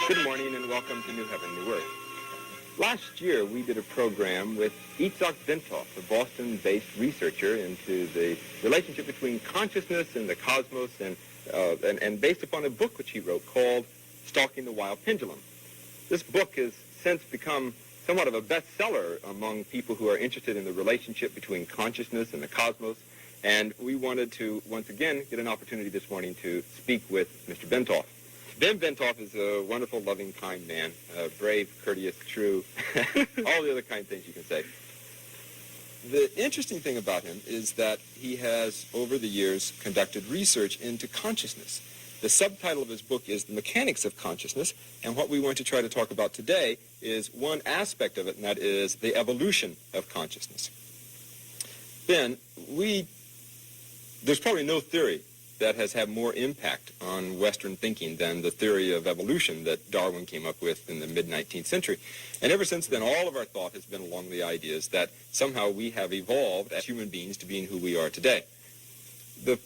Good morning and welcome to New Heaven, New Earth. Last year we did a program with Itzhak Bentov, a Boston-based researcher into the relationship between consciousness and the cosmos and based upon a book which he wrote called Stalking the Wild Pendulum. This book has since become somewhat of a bestseller among people who are interested in the relationship between consciousness and the cosmos, and we wanted to once again get an opportunity this morning to speak with Mr. Bentov. Ben Bentov is a wonderful, loving, kind man, brave, courteous, true, all the other kind things you can say. The interesting thing about him is that he has, over the years, conducted research into consciousness. The subtitle of his book is The Mechanics of Consciousness, and what we want to try to talk about today is one aspect of it, and that is the evolution of consciousness. Ben, there's probably no theory that has had more impact on Western thinking than the theory of evolution that Darwin came up with in the mid-19th century. And ever since then, all of our thought has been along the ideas that somehow we have evolved as human beings to being who we are today. The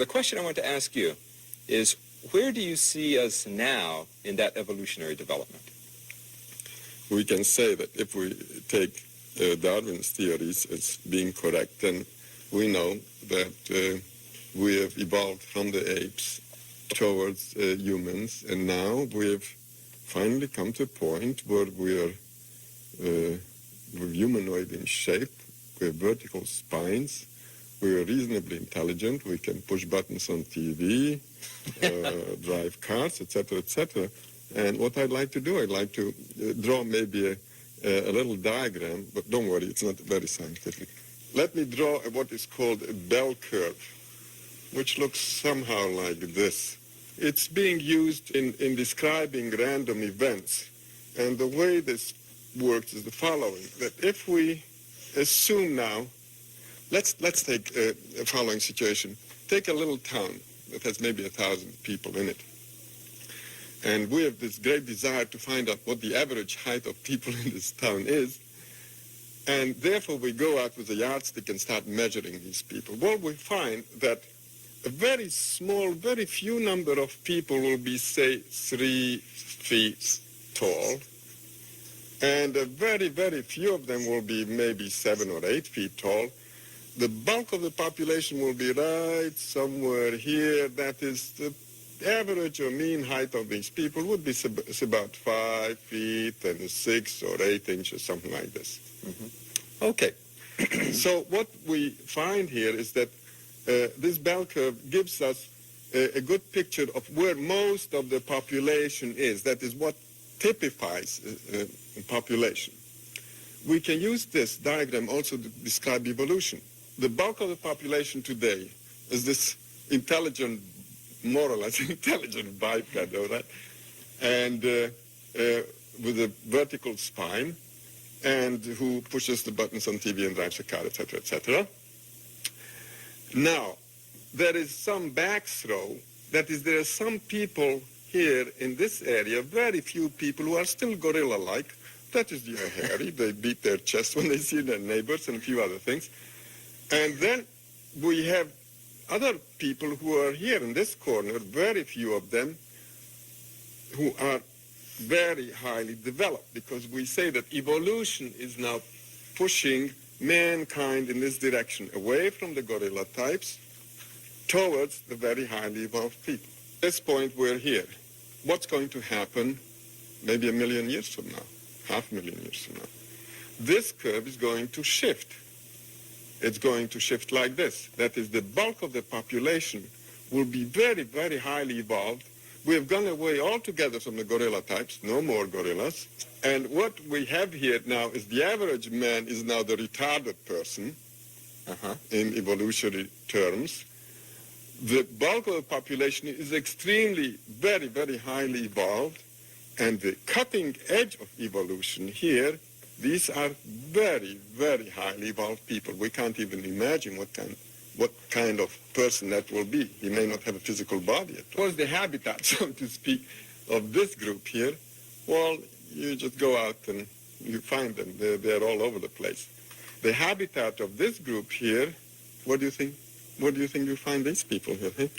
question I want to ask you is, where do you see us now in that evolutionary development? We can say that if we take Darwin's theories as being correct, then we know that we have evolved from the apes towards humans, and now we have finally come to a point where we're humanoid in shape, we have vertical spines, we are reasonably intelligent, we can push buttons on TV, drive cars, etc., etc. And what I'd like to do, I'd like to draw maybe a little diagram, but don't worry, it's not very scientific. Let me draw what is called a bell curve, which looks somehow like this. It's being used in describing random events. And the way this works is the following, that if we assume now, let's take a following situation. Take a little town that has maybe 1,000 people in it. And we have this great desire to find out what the average height of people in this town is. And therefore we go out with a yardstick and start measuring these people. Well, we find that a very small, very few number of people will be, say, 3 feet tall, and a very, very few of them will be maybe 7 or 8 feet tall. The bulk of the population will be right somewhere here. That is, the average or mean height of these people would be about 5 feet and 6 or 8 inches, something like this. Mm-hmm. Okay. So what we find here is that this bell curve gives us a good picture of where most of the population is. That is what typifies a population. We can use this diagram also to describe evolution. The bulk of the population today is this intelligent, more or less intelligent biped, all right, and with a vertical spine, and who pushes the buttons on TV and drives a car, etc., etc. Now, there is some backthrow. That is, there are some people here in this area, very few people who are still gorilla-like. That is, they are hairy. They beat their chest when they see their neighbors and a few other things. And then we have other people who are here in this corner, very few of them, who are very highly developed, because we say that evolution is now pushing mankind in this direction, away from the gorilla types towards the very highly evolved people. At this point, we're here. What's going to happen maybe 1 million years from now, 500,000 years from now? This curve is going to shift. It's going to shift like this. That is, the bulk of the population will be very, very highly evolved. We have gone away altogether from the gorilla types, no more gorillas. And what we have here now is the average man is now the retarded person in evolutionary terms. The bulk of the population is extremely, very, very highly evolved. And the cutting edge of evolution here, these are very, very highly evolved people. We can't even imagine what kind of person that will be. He may not have a physical body at all. What's the habitat, so to speak, of this group here? Well, you just go out and you find them. They're all over the place. The habitat of this group here, what do you think? Where do you think you find these people here?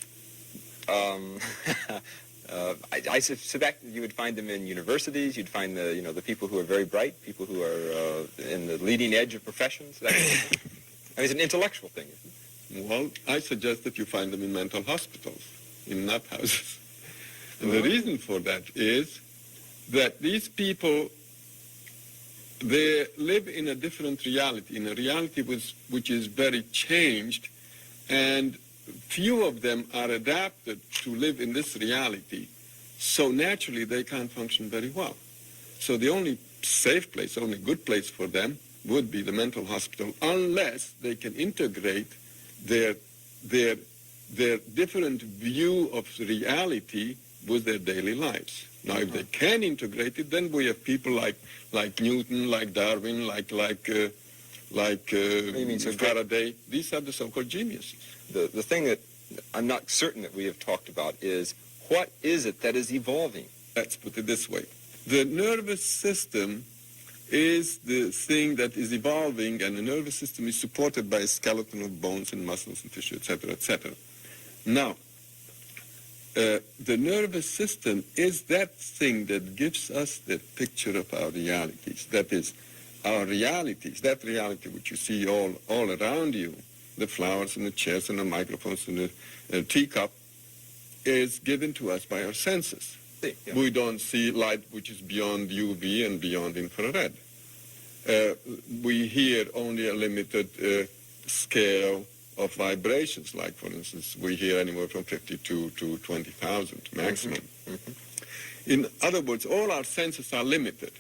I suspect you would find them in universities. You'd find the people who are very bright, people who are in the leading edge of professions. That kind of thing. I mean, it's an intellectual thing, isn't it? Well, I suggest that you find them in mental hospitals, in nut houses. And the reason for that is that these people, they live in a different reality, in a reality which is very changed, and few of them are adapted to live in this reality. So naturally, they can't function very well. So the only safe place, only good place for them would be the mental hospital, unless they can integrate their different view of reality with their daily lives. Now, if they can integrate it, then we have people like Newton, like Darwin, like Faraday. These are the so-called geniuses. The thing that I'm not certain that we have talked about is, what is it that is evolving? Let's put it this way. The nervous system is the thing that is evolving, and the nervous system is supported by a skeleton of bones and muscles and tissue, etc., etc. Now, the nervous system is that thing that gives us the picture of our realities. That is, our realities, that reality which you see all around you, the flowers and the chairs and the microphones and the teacup, is given to us by our senses. Yeah. We don't see light which is beyond UV and beyond infrared. We hear only a limited scale of vibrations, like, for instance, we hear anywhere from 52 to 20,000 maximum. In other words, all our senses are limited.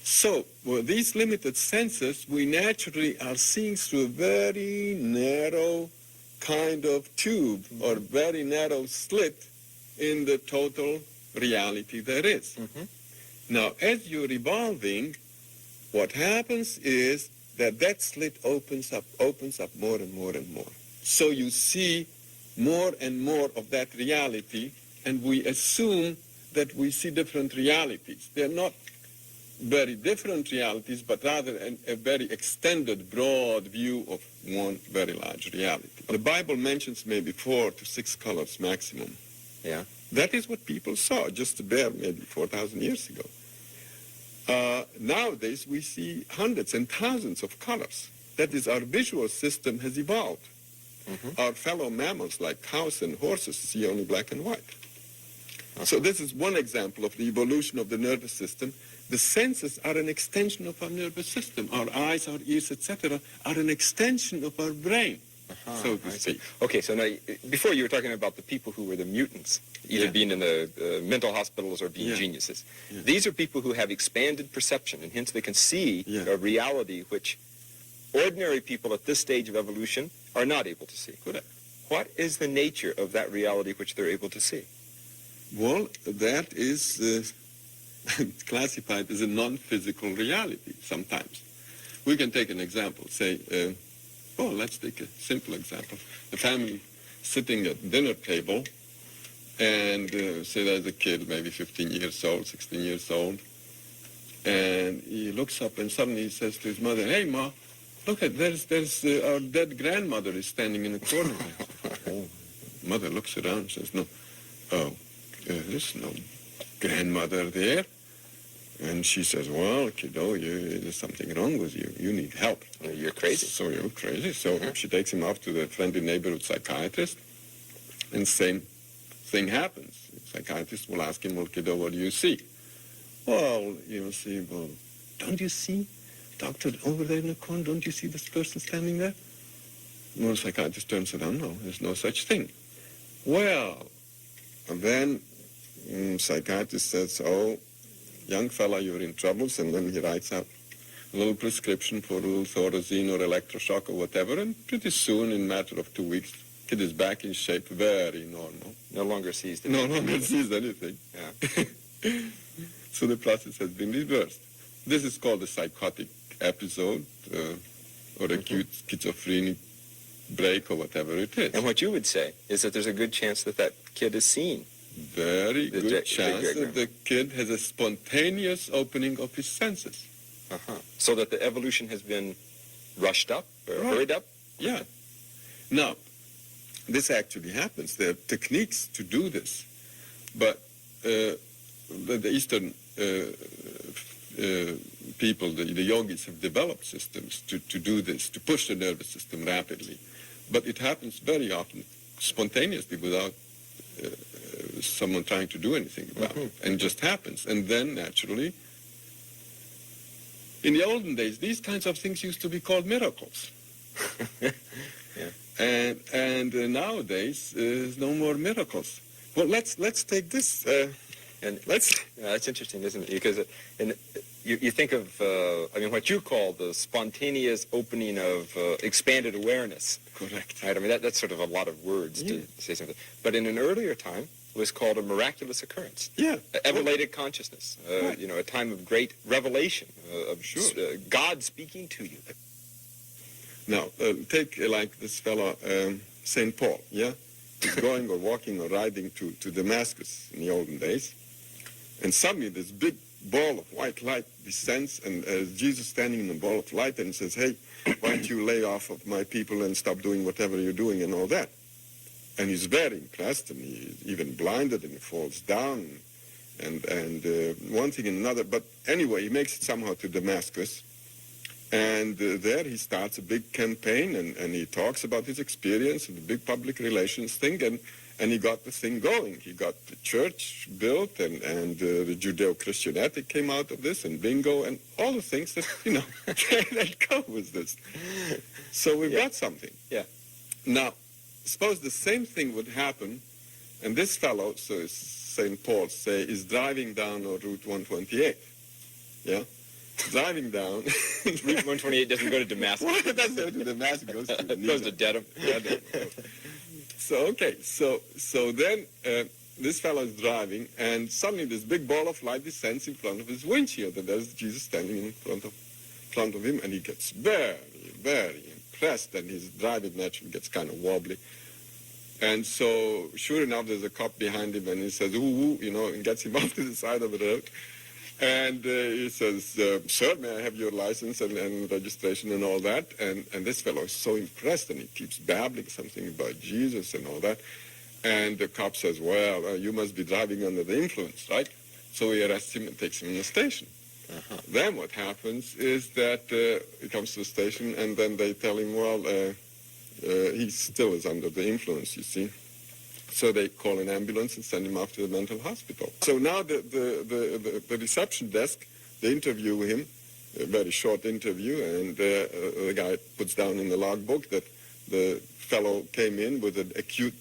So, with these limited senses, we naturally are seeing through a very narrow kind of tube or very narrow slit in the total reality there is. Now, as you're evolving, what happens is that slit opens up more and more and more. So you see more and more of that reality, and we assume that we see different realities. They're not very different realities, but rather a very extended, broad view of one very large reality. The Bible mentions maybe 4 to 6 colors maximum. Yeah. That is what people saw just bare maybe 4,000 years ago. Nowadays, we see hundreds and thousands of colors. That is, our visual system has evolved. Our fellow mammals, like cows and horses, see only black and white. So this is one example of the evolution of the nervous system. The senses are an extension of our nervous system. Our eyes, our ears, etc., are an extension of our brain, so to speak. Okay, so now, before you were talking about the people who were the mutants, either being in the mental hospitals or being geniuses. These are people who have expanded perception, and hence they can see a reality which ordinary people at this stage of evolution are not able to see. Correct. What is the nature of that reality which they're able to see? Well, that is classified as a non-physical reality sometimes. We can take an example, say, let's take a simple example. A family sitting at dinner table, and say there's a kid, maybe 15 years old, 16 years old, and he looks up and suddenly he says to his mother, "Hey, Ma, look at, there's our dead grandmother is standing in the corner." Mother looks around and says, "No, there's no grandmother there." And she says, "Well, kiddo, there's something wrong with you. You need help." You're crazy. So you're crazy. So she takes him off to the friendly neighborhood psychiatrist, and same thing happens. The psychiatrist will ask him, "Well, kiddo, what do you see?" "Well, you'll see, well, don't you see, doctor, over there in the corner, don't you see this person standing there?" Well, the psychiatrist turns around, "No, there's no such thing." Well, and then psychiatrist says, "Oh, young fella, you're in troubles," and then he writes out a little prescription for a little Thorazine or electroshock or whatever, and pretty soon, in a matter of 2 weeks, kid is back in shape, very normal. No longer sees the No longer sees anything. Yeah. So the process has been reversed. This is called a psychotic episode or acute schizophrenic break or whatever it is. And what you would say is that there's a good chance that that kid is seen. Very good chance that the kid has a spontaneous opening of his senses. So that the evolution has been rushed up or hurried up? Yeah. Now, this actually happens. There are techniques to do this. But the Eastern people, the yogis, have developed systems to do this, to push the nervous system rapidly. But it happens very often spontaneously without someone trying to do anything about it. And it just happens. And then, naturally, in the olden days, these kinds of things used to be called miracles. Yeah. And nowadays, there's no more miracles. Well, let's take this. And that's interesting, isn't it? Because you think of, what you call the spontaneous opening of expanded awareness. Correct. Right? I mean, that's sort of a lot of words to say something. But in an earlier time, it was called a miraculous occurrence. Yeah. Elevated consciousness. Right. A time of great revelation, of Sure. God speaking to you. Now, take like this fellow, St. Paul, yeah? He's going or walking or riding to Damascus in the olden days. And suddenly this big ball of white light descends, and Jesus standing in the ball of light and says, hey, why don't you lay off of my people and stop doing whatever you're doing and all that. And he's very impressed, and he's even blinded, and he falls down, and one thing and another. But anyway, he makes it somehow to Damascus. And there he starts a big campaign, and he talks about his experience and the big public relations thing, and he got the thing going. He got the church built, and the Judeo-Christian ethic came out of this, and bingo, and all the things that, that go with this. So we've got something. Yeah. Now, suppose the same thing would happen, and this fellow, so St. Paul, say, is driving down Route 128, yeah? Driving down. Route 128 doesn't go to Damascus. Well, it doesn't go to Damascus. It goes to It goes to Dedham. So, okay, so then this fellow is driving, and suddenly this big ball of light descends in front of his windshield, and there's Jesus standing in front of him, and he gets very, very impressed, and his driving naturally gets kind of wobbly. And so, sure enough, there's a cop behind him, and he says, ooh, and gets him off to the side of the road. And he says, sir, may I have your license and registration and all that? And this fellow is so impressed, and he keeps babbling something about Jesus and all that. And the cop says, well, you must be driving under the influence, right? So he arrests him and takes him in the station. Uh-huh. Then what happens is that he comes to the station, and then they tell him, well, he still is under the influence, you see. So they call an ambulance and send him off to the mental hospital. So now the reception desk, they interview him, a very short interview, and the guy puts down in the logbook that the fellow came in with an acute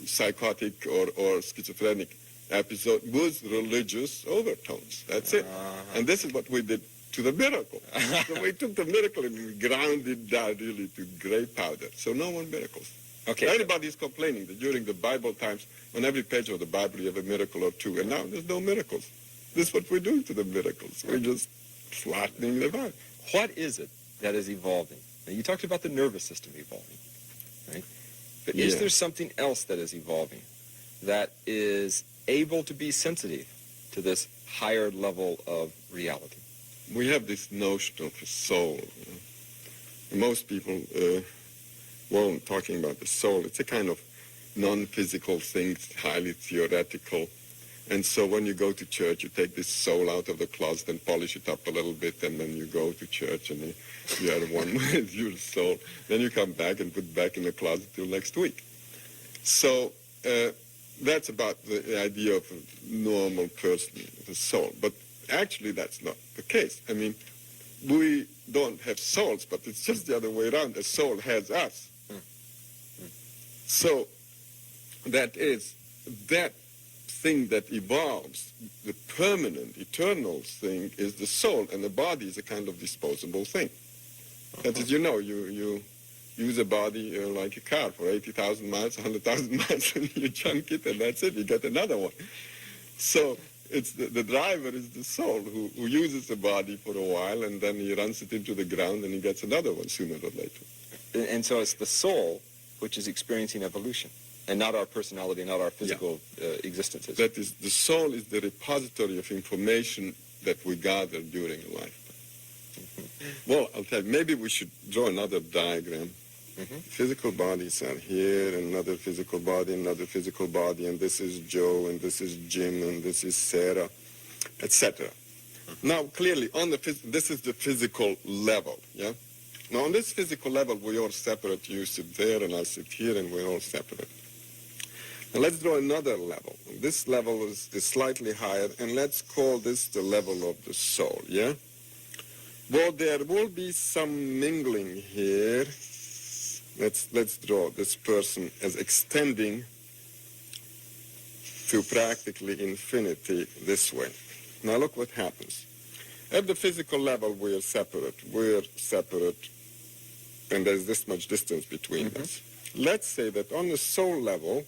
psychotic or schizophrenic episode with religious overtones. That's it. And this is what we did to the miracle. So we took the miracle and we ground it down really to gray powder. So no more miracles. Okay. Everybody is complaining that during the Bible times, on every page of the Bible, you have a miracle or two, and now there's no miracles. This is what we're doing to the miracles. We're just flattening them out. What is it that is evolving? Now, you talked about the nervous system evolving, right? But is there something else that is evolving that is able to be sensitive to this higher level of reality? We have this notion of a soul. Most people weren't talking about the soul. It's a kind of non-physical thing, it's highly theoretical. And so when you go to church, you take this soul out of the closet and polish it up a little bit, and then you go to church and you are one with your soul. Then you come back and put it back in the closet till next week. So that's about the idea of a normal person, the soul. But actually that's not the case. I mean, we don't have souls, but it's just the other way around. A soul has us. So that is that thing that evolves, the permanent, eternal thing is the soul, and the body is a kind of disposable thing. That is, you use a body like a car for 80,000 miles, 100,000 miles, and you junk it, and that's it, you get another one. So it's the driver is the soul who uses the body for a while, and then he runs it into the ground, and he gets another one sooner or later. And so it's the soul which is experiencing evolution, and not our personality, not our physical existences. That is, the soul is the repository of information that we gather during a lifetime. Well, I'll tell you, maybe we should draw another diagram. Physical bodies are here, another physical body, and this is Joe, and this is Jim, and this is Sarah, etc. Now, clearly, this is the physical level, yeah? Now, on this physical level, we're all separate. You sit there, and I sit here, and we're all separate. Now, let's draw another level. This level is slightly higher, and let's call this the level of the soul, yeah? Well, there will be some mingling here. Let's draw this person as extending to practically infinity this way. Now look what happens. At the physical level, we're separate, and there's this much distance between us. Let's say that on the soul level,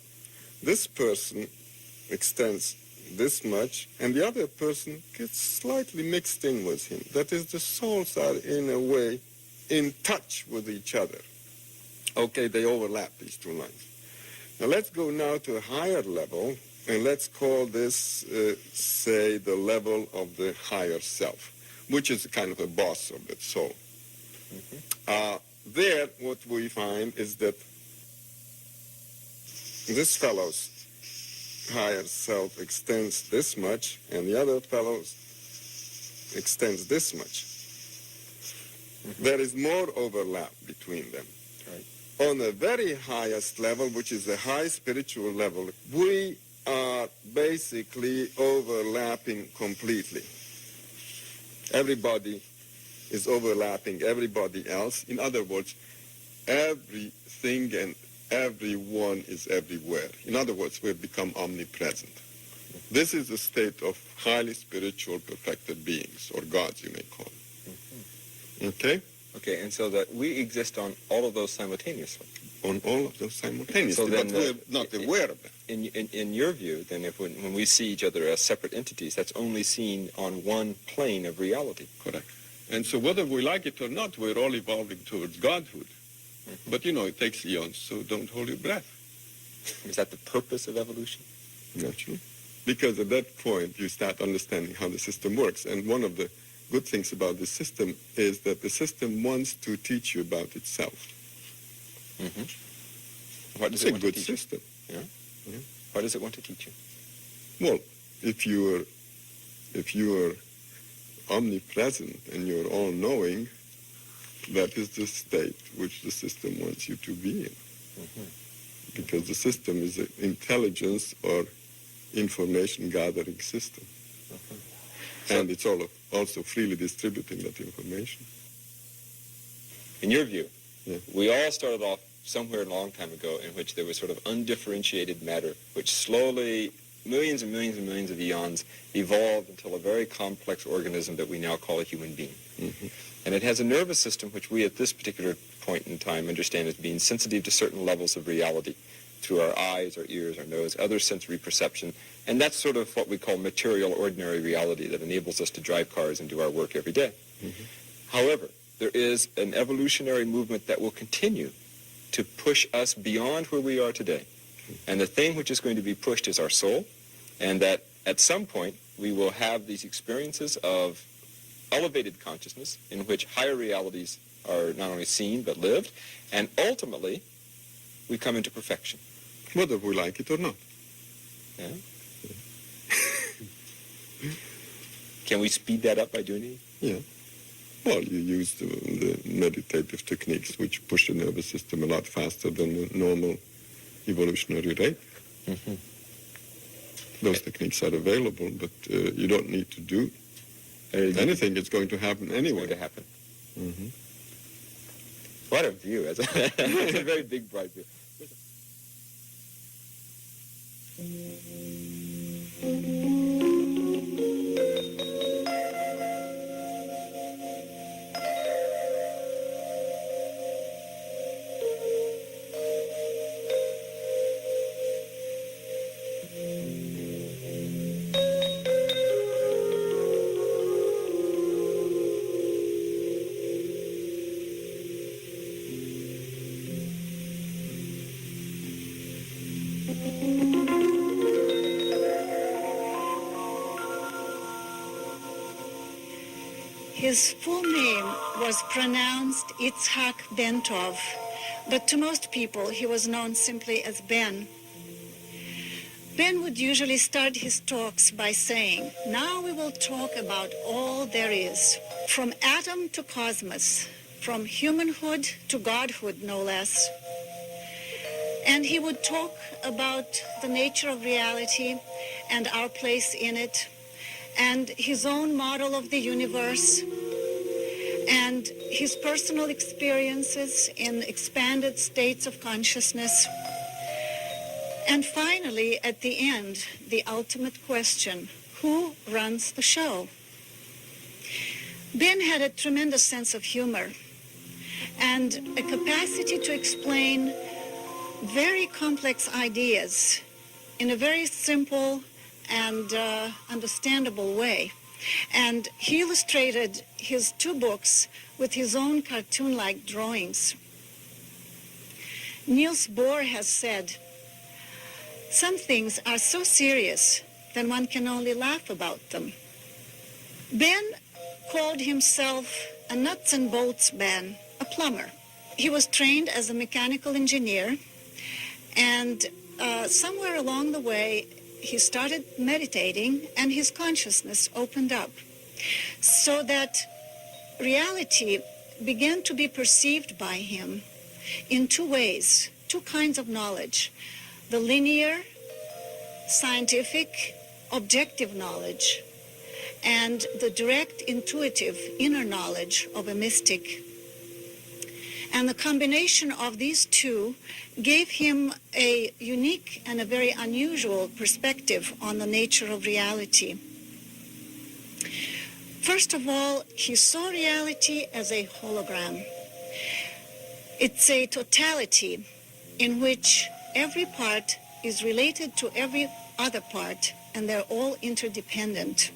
this person extends this much, and the other person gets slightly mixed in with him. That is, the souls are in a way in touch with each other. Okay, they overlap, these two lines. Now let's go now to a higher level, and let's call this, say, the level of the higher self, which is kind of a boss of that soul. There, what we find is that this fellow's higher self extends this much, and the other fellow's extends this much. There is more overlap between them. Right. On the very highest level, which is the high spiritual level, we are basically overlapping completely. Everybody is overlapping everybody else. In other words, everything and everyone is everywhere. In other words, we've become omnipresent. This is a state of highly spiritual, perfected beings, or gods, you may call them. Okay? Okay, and so that we exist on all of those simultaneously. On all of those simultaneously, so then, but we're not aware of them. In your view, then, when we see each other as separate entities, that's only seen on one plane of reality. Correct. And so whether we like it or not, we're all evolving towards godhood. But, it takes eons, so don't hold your breath. Is that the purpose of evolution? Naturally. Because at that point, you start understanding how the system works. And one of the good things about the system is that the system wants to teach you about itself. What does it's it want a good to teach you? system. Yeah? What does it want to teach you? Well, if you are omnipresent and you're all-knowing, that is the state which the system wants you to be in. Because the system is an intelligence or information gathering system. And it's also freely distributing that information. In your view, yeah. We all started off somewhere a long time ago in which there was sort of undifferentiated matter, which slowly, millions and millions and millions of eons, evolved until a very complex organism that we now call a human being. And it has a nervous system which we at this particular point in time understand as being sensitive to certain levels of reality through our eyes, our ears, our nose, other sensory perception. And that's sort of what we call material, ordinary reality that enables us to drive cars and do our work every day. However, there is an evolutionary movement that will continue to push us beyond where we are today. And the thing which is going to be pushed is our soul, and that at some point we will have these experiences of elevated consciousness in which higher realities are not only seen but lived, and ultimately we come into perfection. Whether we like it or not. Yeah? Can we speed that up by doing it? Yeah. Well, you use the meditative techniques which push the nervous system a lot faster than the normal evolutionary rate. Those techniques are available, but you don't need to do anything. It's going to happen anyway. It's going to happen. What a view. It's a very big, bright view. His full name was pronounced Itzhak Bentov, but to most people he was known simply as Ben. Ben would usually start his talks by saying, "Now we will talk about all there is, from atom to cosmos, from humanhood to godhood, no less." And he would talk about the nature of reality and our place in it, and his own model of the universe, and his personal experiences in expanded states of consciousness. And finally, at the end, the ultimate question: who runs the show? Ben had a tremendous sense of humor and a capacity to explain very complex ideas in a very simple and understandable way. And he illustrated his 2 books with his own cartoon-like drawings. Niels Bohr has said, "Some things are so serious that one can only laugh about them." Ben called himself a nuts and bolts man, a plumber. He was trained as a mechanical engineer, and somewhere along the way, he started meditating and his consciousness opened up so that reality began to be perceived by him in 2 ways, 2 kinds of knowledge: the linear, scientific, objective knowledge, and the direct, intuitive, inner knowledge of a mystic. And the combination of these 2 gave him a unique and a very unusual perspective on the nature of reality. First of all, he saw reality as a hologram. It's a totality in which every part is related to every other part, and they're all interdependent.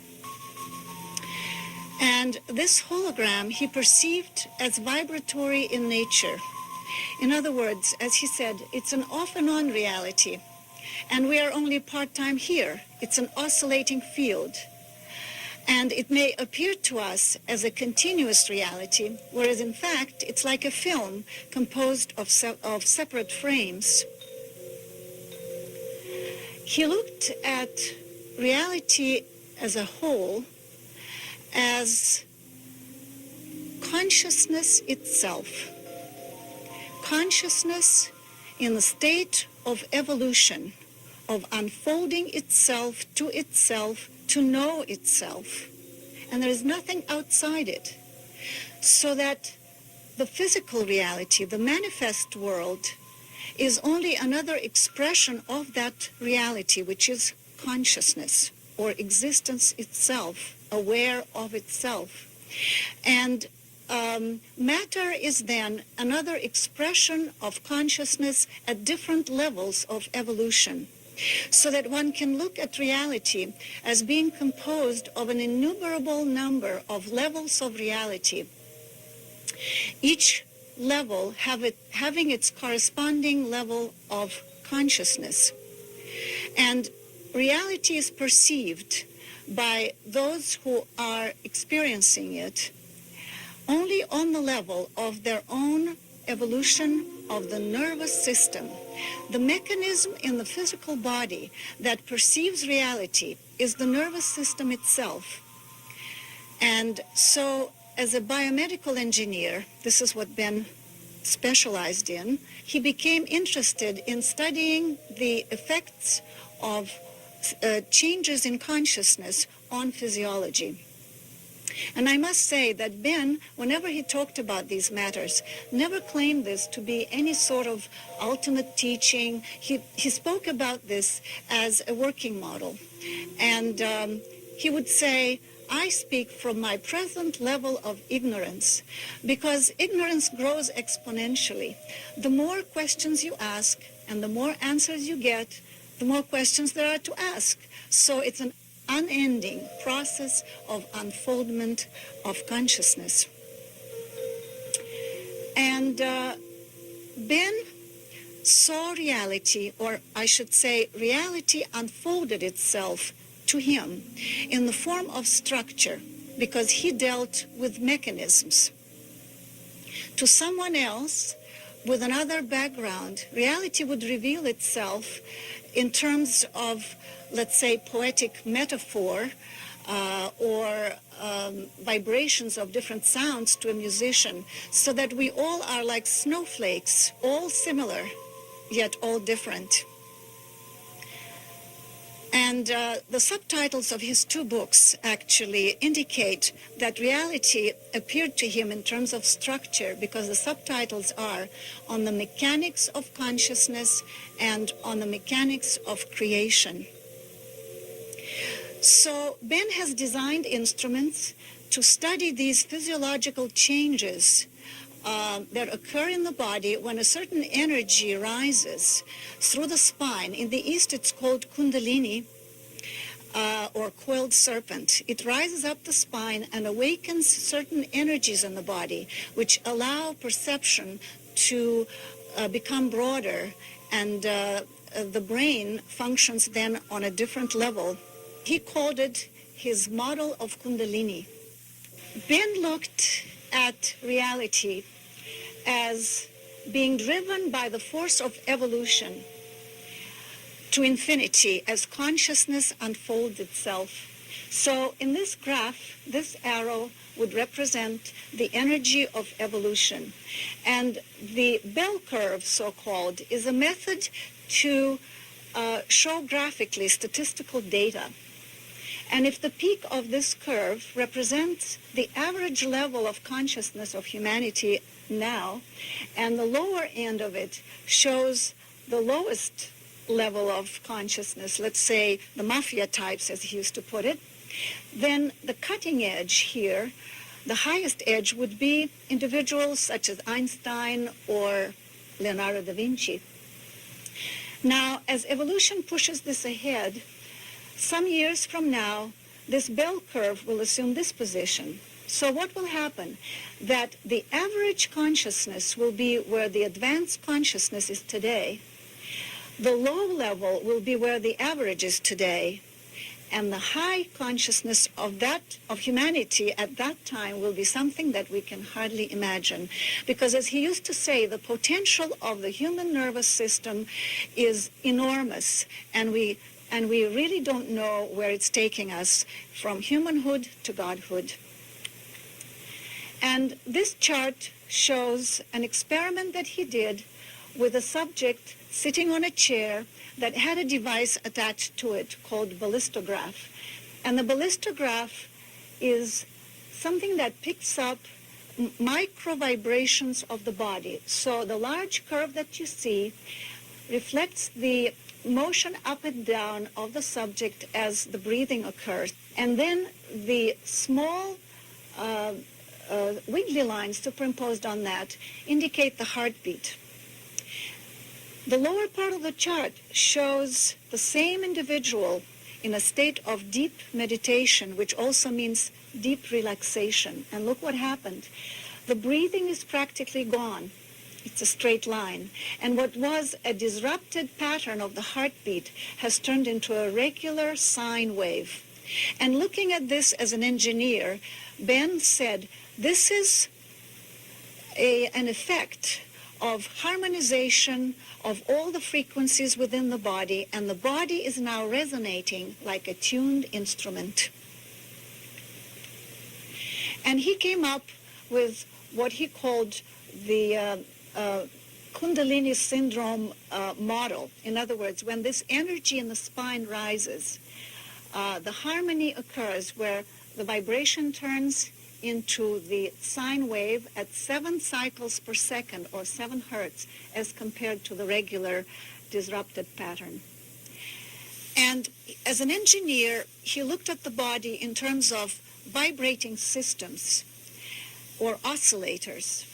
And this hologram he perceived as vibratory in nature. In other words, as he said, it's an off and on reality, and we are only part-time here. It's an oscillating field. And it may appear to us as a continuous reality, whereas in fact it's like a film composed of separate frames. He looked at reality as a whole as consciousness itself. Consciousness in the state of evolution, of unfolding itself to know itself. And there is nothing outside it. So that the physical reality, the manifest world, is only another expression of that reality, which is consciousness or existence itself, aware of itself. And matter is then another expression of consciousness at different levels of evolution, so that one can look at reality as being composed of an innumerable number of levels of reality, each level having its corresponding level of consciousness. And reality is perceived by those who are experiencing it only on the level of their own evolution of the nervous system. The mechanism in the physical body that perceives reality is the nervous system itself. And so, as a biomedical engineer, this is what Ben specialized in, he became interested in studying the effects of changes in consciousness on physiology. And I must say that Ben, whenever he talked about these matters, never claimed this to be any sort of ultimate teaching. He spoke about this as a working model. And he would say, "I speak from my present level of ignorance, because ignorance grows exponentially. The more questions you ask and the more answers you get, the more questions there are to ask. So it's an unending process of unfoldment of consciousness." And Ben saw reality, or I should say reality unfolded itself to him in the form of structure, because he dealt with mechanisms. To someone else, with another background, reality would reveal itself in terms of, let's say, poetic metaphor or vibrations of different sounds to a musician, so that we all are like snowflakes, all similar, yet all different. And the subtitles of his two books actually indicate that reality appeared to him in terms of structure, because the subtitles are on the mechanics of consciousness and on the mechanics of creation. So Ben has designed instruments to study these physiological changes that occur in the body when a certain energy rises through the spine. In the East, it's called Kundalini, or coiled serpent. It rises up the spine and awakens certain energies in the body, which allow perception to become broader, and the brain functions then on a different level. He called it his model of Kundalini. Ben looked at reality as being driven by the force of evolution to infinity as consciousness unfolds itself. So in this graph, this arrow would represent the energy of evolution. And the bell curve, so-called, is a method to show graphically statistical data. And if the peak of this curve represents the average level of consciousness of humanity now, and the lower end of it shows the lowest level of consciousness, let's say the mafia types, as he used to put it, then the cutting edge here, the highest edge, would be individuals such as Einstein or Leonardo da Vinci. Now, as evolution pushes this ahead, some years from now, this bell curve will assume this position. So what will happen? That the average consciousness will be where the advanced consciousness is today. The low level will be where the average is today. And the high consciousness of humanity at that time will be something that we can hardly imagine. Because as he used to say, the potential of the human nervous system is enormous, and we really don't know where it's taking us from humanhood to godhood. And this chart shows an experiment that he did with a subject sitting on a chair that had a device attached to it called ballistograph. And the ballistograph is something that picks up micro vibrations of the body. So the large curve that you see reflects the motion up and down of the subject as the breathing occurs. And then the small wiggly lines superimposed on that indicate the heartbeat. The lower part of the chart shows the same individual in a state of deep meditation, which also means deep relaxation. And look what happened. The breathing is practically gone. It's a straight line. And what was a disrupted pattern of the heartbeat has turned into a regular sine wave. And looking at this as an engineer, Ben said, this is an effect of harmonization of all the frequencies within the body, and the body is now resonating like a tuned instrument. And he came up with what he called the Kundalini syndrome model. In other words, when this energy in the spine rises, the harmony occurs where the vibration turns into the sine wave at 7 cycles per second, or 7 hertz, as compared to the regular disrupted pattern. And as an engineer, he looked at the body in terms of vibrating systems or oscillators.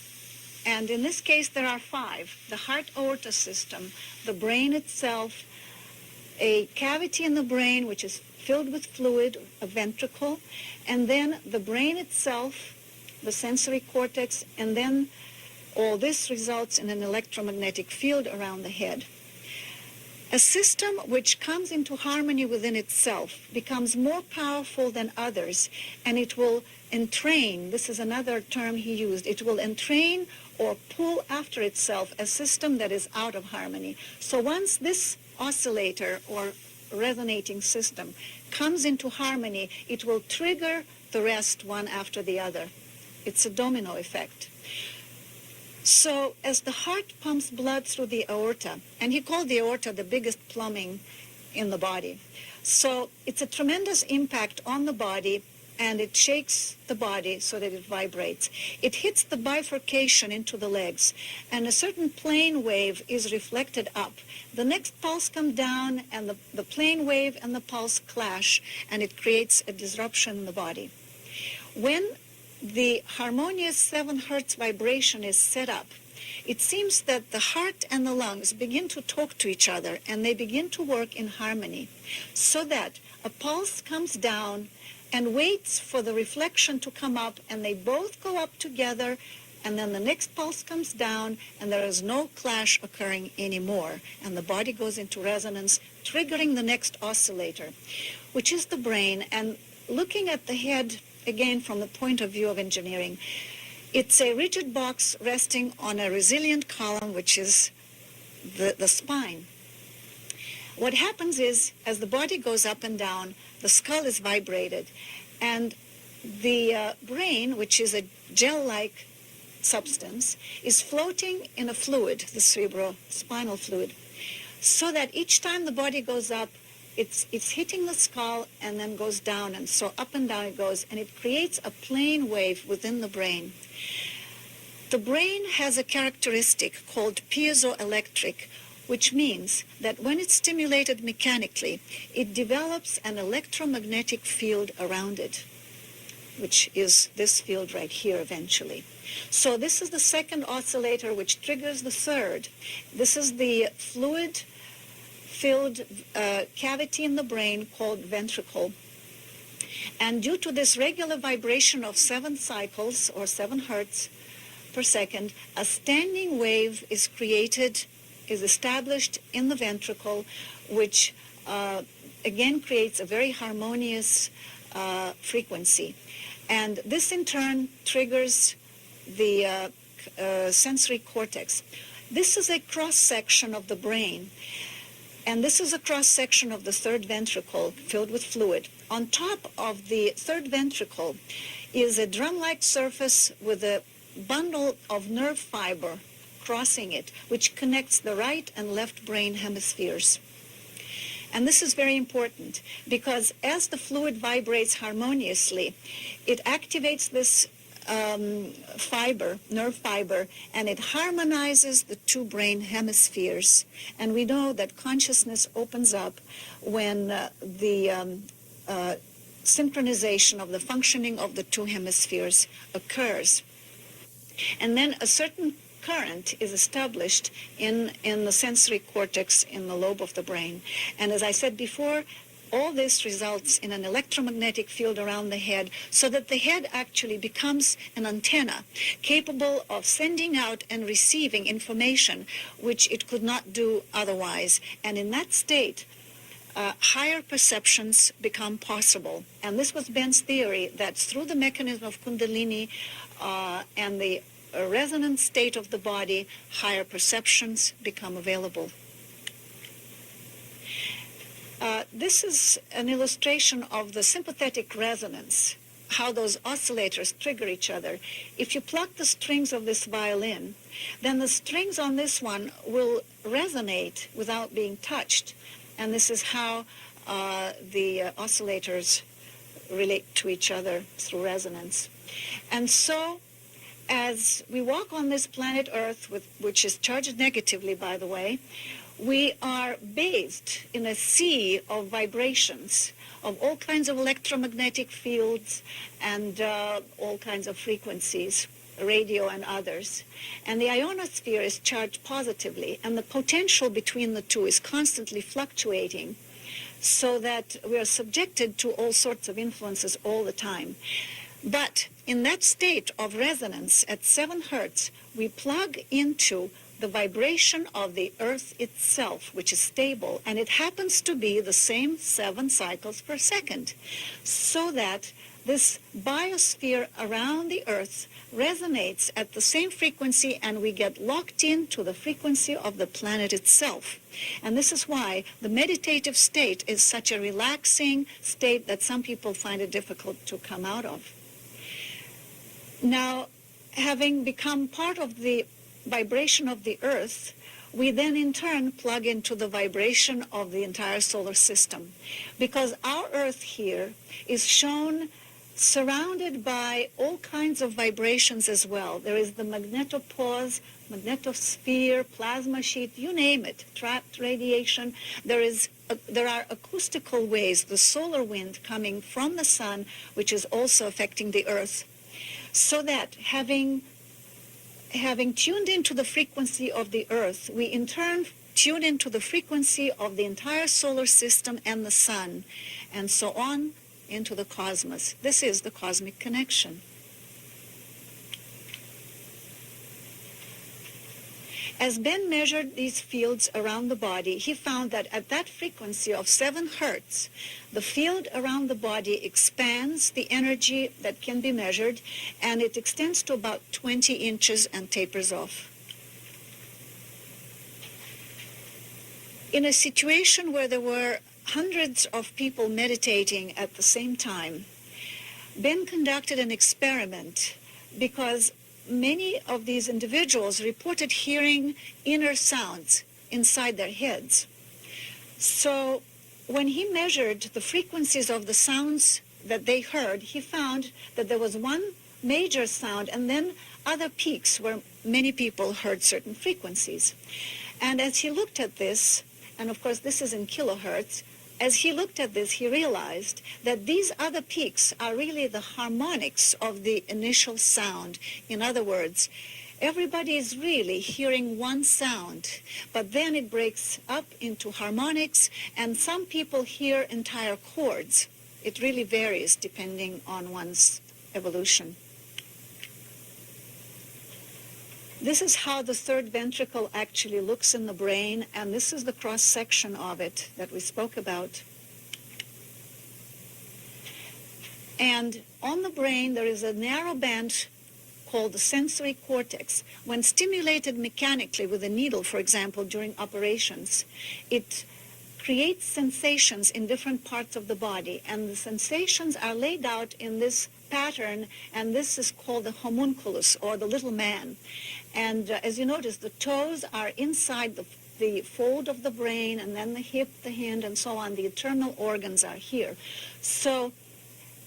And in this case, there are 5. The heart-aorta system, the brain itself, a cavity in the brain which is filled with fluid, a ventricle, and then the brain itself, the sensory cortex, and then all this results in an electromagnetic field around the head. A system which comes into harmony within itself becomes more powerful than others, and it will entrain, this is another term he used, it will entrain or pull after itself a system that is out of harmony. So once this oscillator or resonating system comes into harmony, it will trigger the rest one after the other. It's a domino effect. So as the heart pumps blood through the aorta, and he called the aorta the biggest plumbing in the body. So it's a tremendous impact on the body, and it shakes the body so that it vibrates. It hits the bifurcation into the legs, and a certain plane wave is reflected up. The next pulse comes down, and the plane wave and the pulse clash, and it creates a disruption in the body. When the harmonious 7 hertz vibration is set up, it seems that the heart and the lungs begin to talk to each other, and they begin to work in harmony, so that a pulse comes down and waits for the reflection to come up, and they both go up together, and then the next pulse comes down, and there is no clash occurring anymore, and the body goes into resonance, triggering the next oscillator, which is the brain. And looking at the head, again, from the point of view of engineering, it's a rigid box resting on a resilient column, which is the spine. What happens is, as the body goes up and down, the skull is vibrated, and the brain, which is a gel-like substance, is floating in a fluid, the cerebrospinal fluid, so that each time the body goes up, it's hitting the skull and then goes down, and so up and down it goes, and it creates a plane wave within the brain. The brain has a characteristic called piezoelectric, which means that when it's stimulated mechanically, it develops an electromagnetic field around it, which is this field right here eventually. So this is the second oscillator, which triggers the third. This is the fluid-filled cavity in the brain called ventricle. And due to this regular vibration of 7 cycles, or 7 hertz per second, a standing wave is established in the ventricle, which again creates a very harmonious frequency. And this in turn triggers the sensory cortex. This is a cross-section of the brain, and this is a cross-section of the third ventricle filled with fluid. On top of the third ventricle is a drum-like surface with a bundle of nerve fiber crossing it, which connects the right and left brain hemispheres. And this is very important because as the fluid vibrates harmoniously, it activates this nerve fiber, and it harmonizes the 2 brain hemispheres. And we know that consciousness opens up when the synchronization of the functioning of the 2 hemispheres occurs. And then a certain current is established in the sensory cortex in the lobe of the brain. And as I said before, all this results in an electromagnetic field around the head, so that the head actually becomes an antenna capable of sending out and receiving information which it could not do otherwise. And in that state, higher perceptions become possible. And this was Ben's theory, that through the mechanism of Kundalini and the resonant state of the body, higher perceptions become available. This is an illustration of the sympathetic resonance, how those oscillators trigger each other. If you pluck the strings of this violin, then the strings on this one will resonate without being touched. And this is how the oscillators relate to each other through resonance. And so, as we walk on this planet Earth, which is charged negatively, by the way, we are bathed in a sea of vibrations, of all kinds of electromagnetic fields and all kinds of frequencies, radio and others. And the ionosphere is charged positively, and the potential between the two is constantly fluctuating, so that we are subjected to all sorts of influences all the time. But in that state of resonance at 7 hertz, we plug into the vibration of the Earth itself, which is stable, and it happens to be the same 7 cycles per second, so that this biosphere around the Earth resonates at the same frequency, and we get locked into the frequency of the planet itself. And this is why the meditative state is such a relaxing state that some people find it difficult to come out of. Now, having become part of the vibration of the Earth, we then in turn plug into the vibration of the entire solar system, because our Earth here is shown surrounded by all kinds of vibrations as well. There is the magnetopause, magnetosphere, plasma sheet, you name it, trapped radiation. There are acoustical waves, the solar wind coming from the sun, which is also affecting the Earth. So that having tuned into the frequency of the Earth, we in turn tune into the frequency of the entire solar system and the sun, and so on into the cosmos. This is the cosmic connection. As Ben measured these fields around the body, he found that at that frequency of 7 hertz, the field around the body expands the energy that can be measured, and it extends to about 20 inches and tapers off. In a situation where there were hundreds of people meditating at the same time, Ben conducted an experiment because many of these individuals reported hearing inner sounds inside their heads. So when he measured the frequencies of the sounds that they heard, he found that there was one major sound and then other peaks where many people heard certain frequencies. And as he looked at this, and of course this is in kilohertz, as he looked at this, he realized that these other peaks are really the harmonics of the initial sound. In other words, everybody is really hearing one sound, but then it breaks up into harmonics, and some people hear entire chords. It really varies depending on one's evolution. This is how the third ventricle actually looks in the brain, and this is the cross-section of it that we spoke about. And on the brain, there is a narrow band called the sensory cortex. When stimulated mechanically with a needle, for example, during operations, it creates sensations in different parts of the body, and the sensations are laid out in this pattern, and this is called the homunculus, or the little man. And as you notice, the toes are inside the fold of the brain, and then the hip, the hand, and so on. The internal organs are here. So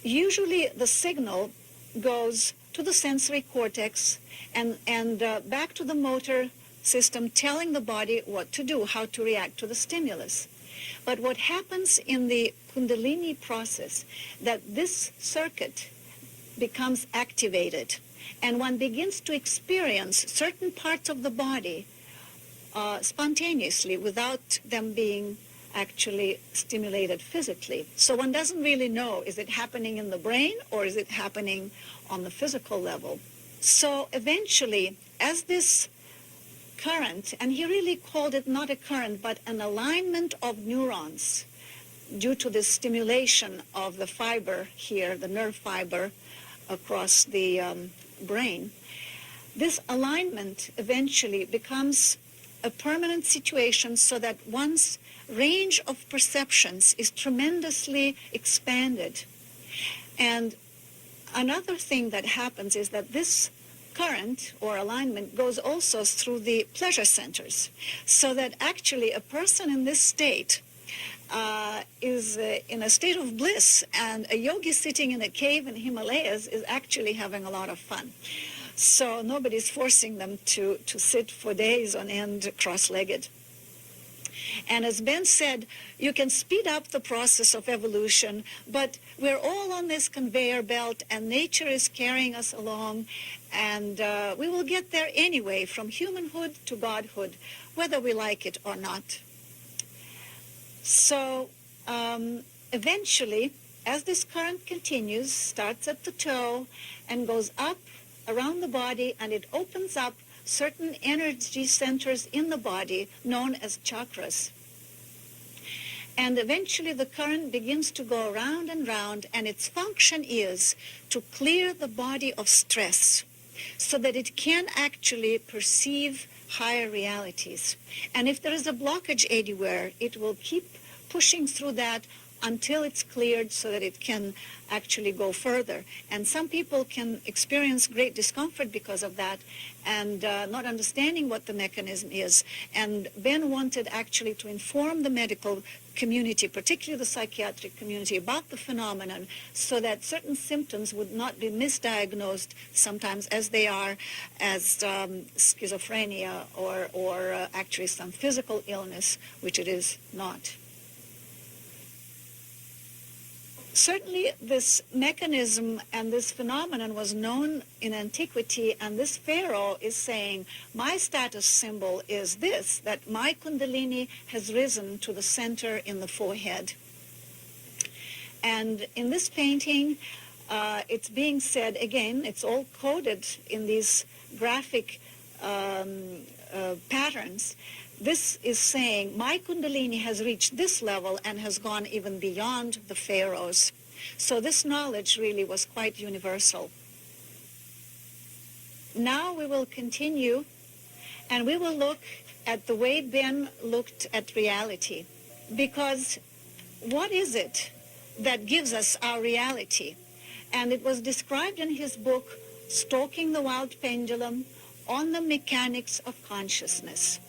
usually the signal goes to the sensory cortex and back to the motor system, telling the body what to do, how to react to the stimulus. But what happens in the Kundalini process, that this circuit becomes activated, and one begins to experience certain parts of the body spontaneously without them being actually stimulated physically. So one doesn't really know, is it happening in the brain or is it happening on the physical level? So eventually, as this current, and he really called it not a current, but an alignment of neurons due to the stimulation of the fiber here, the nerve fiber across the brain, this alignment eventually becomes a permanent situation so that one's range of perceptions is tremendously expanded. And another thing that happens is that this current or alignment goes also through the pleasure centers, so that actually a person in this state is in a state of bliss, and a yogi sitting in a cave in the Himalayas is actually having a lot of fun. So nobody's forcing them to sit for days on end cross-legged. And as Ben said, you can speed up the process of evolution, but we're all on this conveyor belt, and nature is carrying us along, and we will get there anyway, from humanhood to godhood, whether we like it or not. So eventually, as this current continues, starts at the toe and goes up around the body, and it opens up certain energy centers in the body known as chakras. And eventually the current begins to go round and round, and its function is to clear the body of stress so that it can actually perceive higher realities. And if there is a blockage anywhere, it will keep pushing through that until it's cleared so that it can actually go further. And some people can experience great discomfort because of that and not understanding what the mechanism is. And Ben wanted actually to inform the medical community, particularly the psychiatric community, about the phenomenon so that certain symptoms would not be misdiagnosed sometimes as they are as schizophrenia or actually some physical illness, which it is not. Certainly this mechanism and this phenomenon was known in antiquity, and this pharaoh is saying, my status symbol is this, that my kundalini has risen to the center in the forehead. And in this painting, it's being said, again, it's all coded in these graphic patterns. This is saying, my kundalini has reached this level and has gone even beyond the pharaohs. So this knowledge really was quite universal. Now we will continue, and we will look at the way Ben looked at reality. Because what is it that gives us our reality? And it was described in his book, Stalking the Wild Pendulum, on the Mechanics of Consciousness.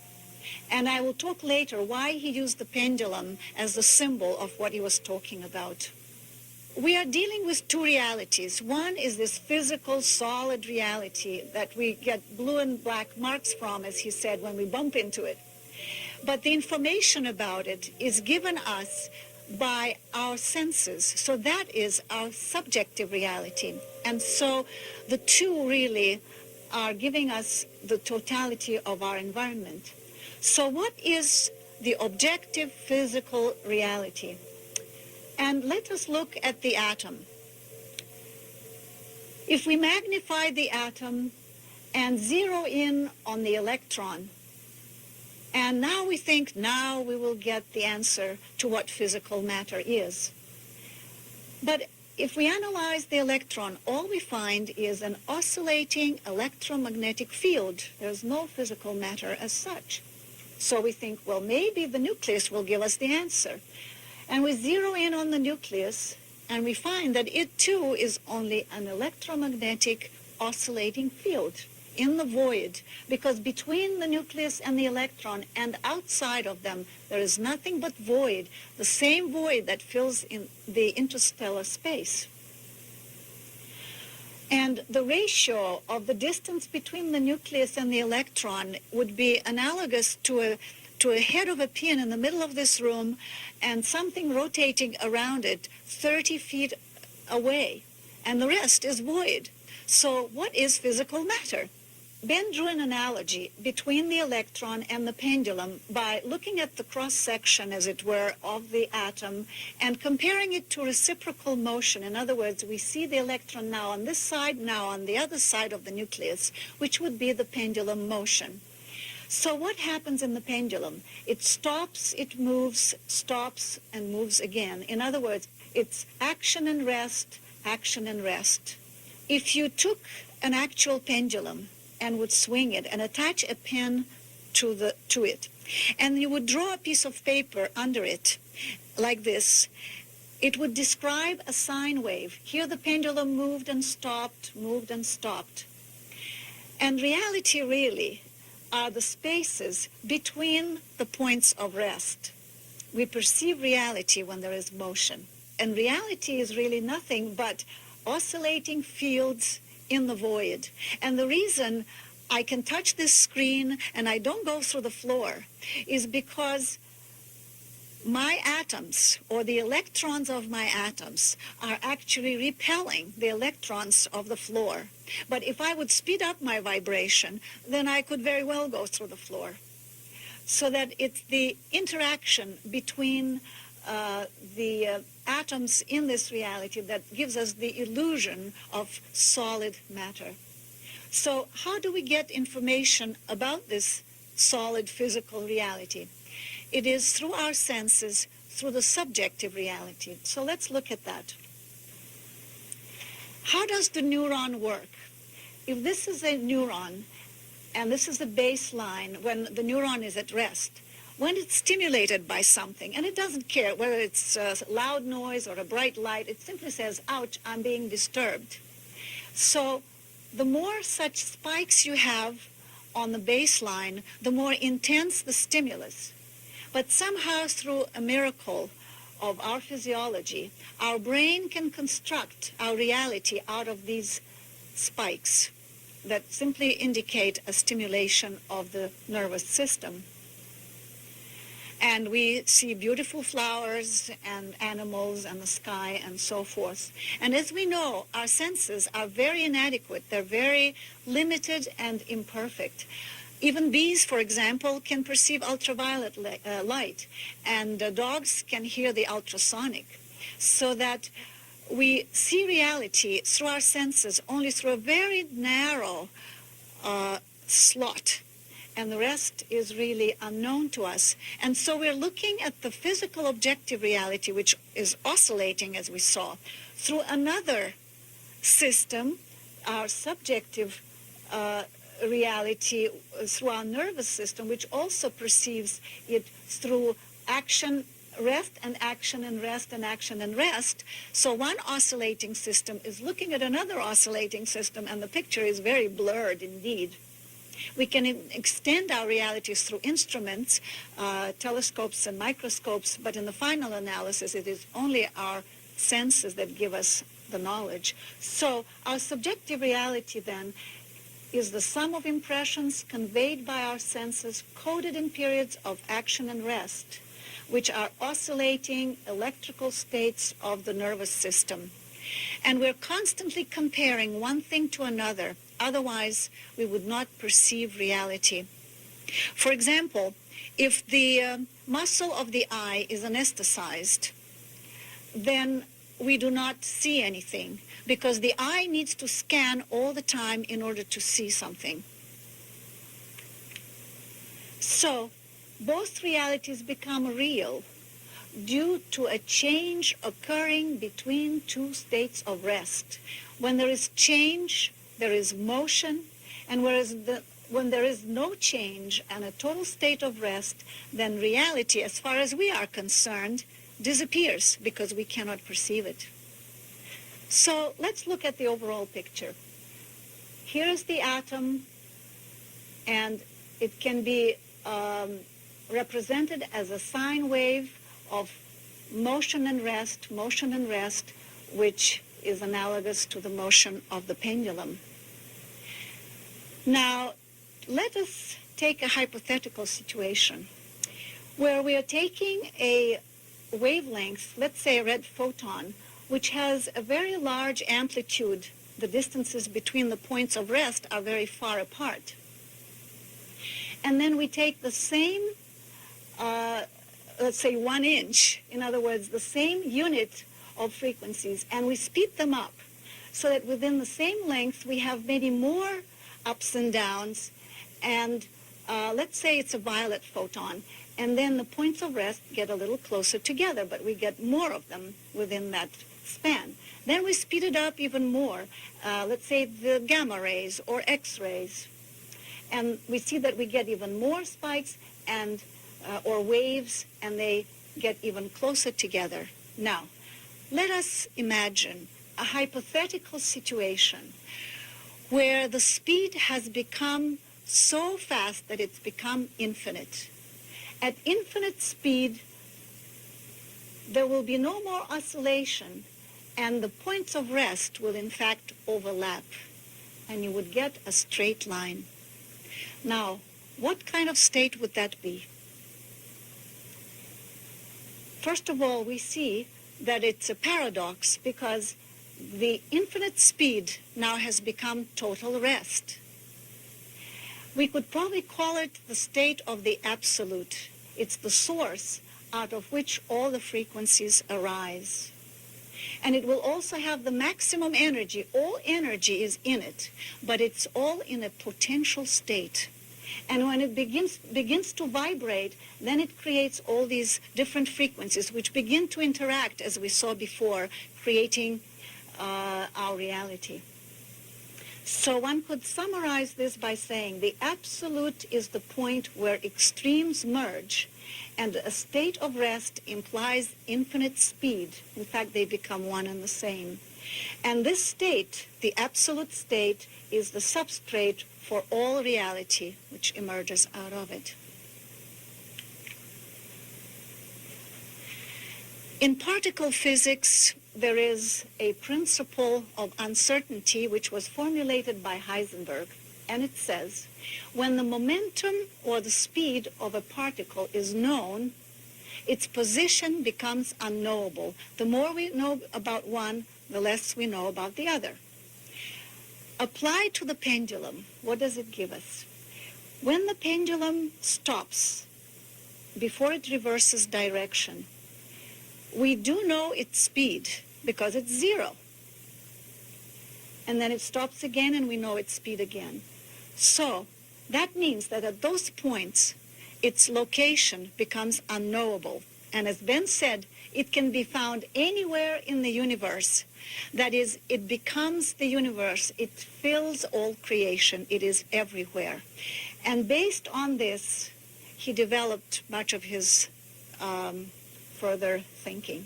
And I will talk later why he used the pendulum as the symbol of what he was talking about. We are dealing with two realities. One is this physical, solid reality that we get blue and black marks from, as he said, when we bump into it. But the information about it is given us by our senses. So that is our subjective reality. And so the two really are giving us the totality of our environment. So what is the objective physical reality? And let us look at the atom. If we magnify the atom and zero in on the electron, and now we think now we will get the answer to what physical matter is. But if we analyze the electron, all we find is an oscillating electromagnetic field. There's no physical matter as such. So we think, well, maybe the nucleus will give us the answer. And we zero in on the nucleus, and we find that it too is only an electromagnetic oscillating field in the void, because between the nucleus and the electron and outside of them, there is nothing but void, the same void that fills in the interstellar space. And the ratio of the distance between the nucleus and the electron would be analogous to a head of a pin in the middle of this room and something rotating around it 30 feet away. And the rest is void. So what is physical matter? Ben drew an analogy between the electron and the pendulum by looking at the cross-section, as it were, of the atom and comparing it to reciprocal motion. In other words, we see the electron now on this side, now on the other side of the nucleus, which would be the pendulum motion. So what happens in the pendulum? It stops, it moves, stops, and moves again. In other words, it's action and rest, action and rest. If you took an actual pendulum and would swing it and attach a pin to it, and you would draw a piece of paper under it like this, it would describe a sine wave. Here the pendulum moved and stopped, moved and stopped. And reality really are the spaces between the points of rest. We perceive reality when there is motion. And reality is really nothing but oscillating fields in the void. And the reason I can touch this screen and I don't go through the floor is because my atoms, or the electrons of my atoms, are actually repelling the electrons of the floor. But if I would speed up my vibration, then I could very well go through the floor. So that it's the interaction between the atoms in this reality that gives us the illusion of solid matter. So how do we get information about this solid physical reality? It is through our senses, through the subjective reality. So let's look at that. How does the neuron work? If this is a neuron, and this is the baseline when the neuron is at rest, when it's stimulated by something, and it doesn't care whether it's a loud noise or a bright light, it simply says, ouch, I'm being disturbed. So the more such spikes you have on the baseline, the more intense the stimulus. But somehow through a miracle of our physiology, our brain can construct our reality out of these spikes that simply indicate a stimulation of the nervous system. And we see beautiful flowers and animals and the sky and so forth. And as we know, our senses are very inadequate. They're very limited and imperfect. Even bees, for example, can perceive ultraviolet light, and dogs can hear the ultrasonic. So that we see reality through our senses only through a very narrow slot. And the rest is really unknown to us. And so we're looking at the physical objective reality, which is oscillating, as we saw, through another system, our subjective reality through our nervous system, which also perceives it through action, rest and action and rest and action and rest. So one oscillating system is looking at another oscillating system, and the picture is very blurred indeed. We can extend our realities through instruments, telescopes and microscopes, but in the final analysis, it is only our senses that give us the knowledge. So our subjective reality then is the sum of impressions conveyed by our senses, coded in periods of action and rest, which are oscillating electrical states of the nervous system. And we're constantly comparing one thing to another. Otherwise, we would not perceive reality. For example, if the muscle of the eye is anesthetized, then we do not see anything, because the eye needs to scan all the time in order to see something. So, both realities become real due to a change occurring between two states of rest. When there is change, there is motion, and when there is no change and a total state of rest, then reality, as far as we are concerned, disappears because we cannot perceive it. So let's look at the overall picture. Here is the atom, and it can be represented as a sine wave of motion and rest, which is analogous to the motion of the pendulum. Now, let us take a hypothetical situation where we are taking a wavelength, let's say a red photon, which has a very large amplitude. The distances between the points of rest are very far apart. And then we take the same, let's say 1 inch, in other words, the same unit of frequencies, and we speed them up so that within the same length we have many more ups and downs, and let's say it's a violet photon, and then the points of rest get a little closer together, but we get more of them within that span. Then we speed it up even more, let's say the gamma rays or X-rays, and we see that we get even more spikes and or waves, and they get even closer together. Now, let us imagine a hypothetical situation where the speed has become so fast that it's become infinite. At infinite speed, there will be no more oscillation, and the points of rest will in fact overlap, and you would get a straight line. Now, what kind of state would that be? First of all, we see that it's a paradox, because the infinite speed now has become total rest. We could probably call it the state of the absolute. It's the source out of which all the frequencies arise. And it will also have the maximum energy. All energy is in it, but it's all in a potential state. And when it begins to vibrate, then it creates all these different frequencies which begin to interact, as we saw before, creating our reality. So one could summarize this by saying the absolute is the point where extremes merge, and a state of rest implies infinite speed. In fact, they become one and the same. And this state, the absolute state, is the substrate for all reality which emerges out of it. In particle physics, there is a principle of uncertainty which was formulated by Heisenberg, and it says, when the momentum or the speed of a particle is known, its position becomes unknowable. The more we know about one, the less we know about the other. Applied to the pendulum, what does it give us? When the pendulum stops before it reverses direction, we do know its speed because it's 0. And then it stops again and we know its speed again. So that means that at those points, its location becomes unknowable. And as Ben said, it can be found anywhere in the universe. That is, it becomes the universe. It fills all creation. It is everywhere. And based on this, he developed much of his further thinking.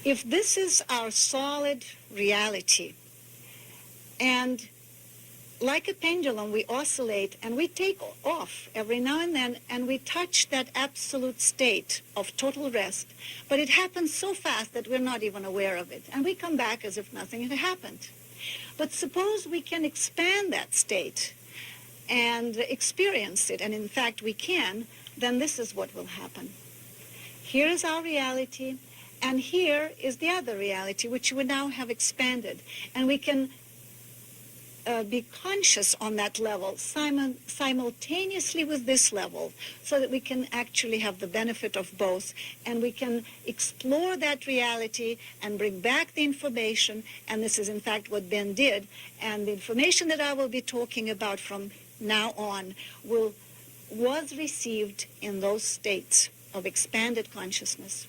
If this is our solid reality, and like a pendulum, we oscillate and we take off every now and then, and we touch that absolute state of total rest, but it happens so fast that we're not even aware of it, and we come back as if nothing had happened. But suppose we can expand that state and experience it, and in fact we can, then this is what will happen. Here is our reality, and here is the other reality, which we now have expanded, and we can be conscious on that level simultaneously with this level, so that we can actually have the benefit of both, and we can explore that reality and bring back the information. And this is in fact what Ben did, and the information that I will be talking about from now on was received in those states of expanded consciousness.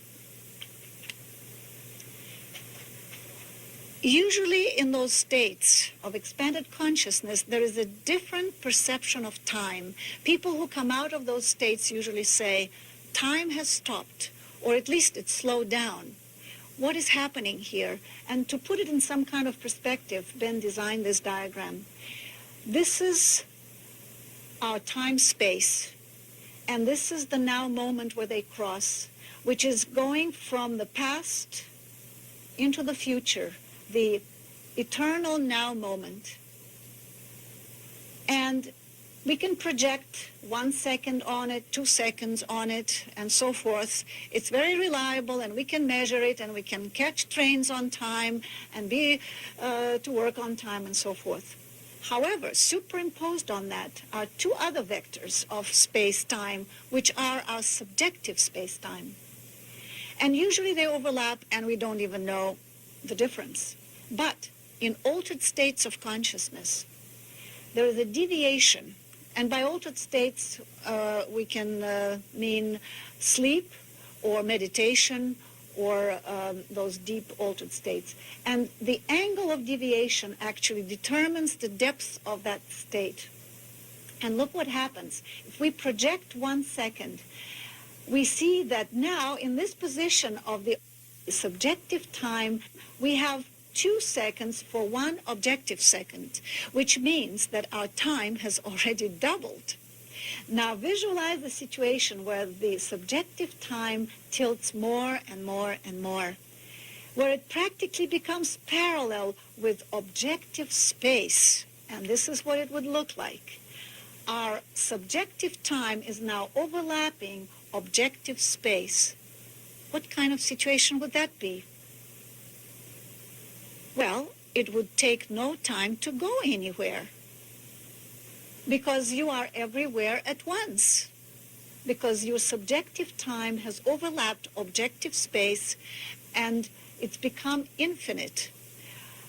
Usually in those states of expanded consciousness, there is a different perception of time. People who come out of those states usually say, time has stopped, or at least it's slowed down. What is happening here? And to put it in some kind of perspective, Ben designed this diagram. This is our time-space, and this is the now moment where they cross, which is going from the past into the future, the eternal now moment. And we can project 1 second on it, 2 seconds on it, and so forth. It's very reliable, and we can measure it, and we can catch trains on time and be to work on time and so forth. However, superimposed on that are 2 other vectors of space-time, which are our subjective space-time. And usually they overlap, and we don't even know the difference. But in altered states of consciousness, there is a deviation. And by altered states, we can mean sleep or meditation or those deep altered states. And the angle of deviation actually determines the depth of that state. And look what happens. If we project 1 second, we see that now in this position of the subjective time, we have 2 seconds for 1 objective second, which means that our time has already doubled. Now visualize the situation where the subjective time tilts more and more and more, where it practically becomes parallel with objective space. And this is what it would look like. Our subjective time is now overlapping objective space. What kind of situation would that be? Well, it would take no time to go anywhere, because you are everywhere at once, because your subjective time has overlapped objective space and it's become infinite.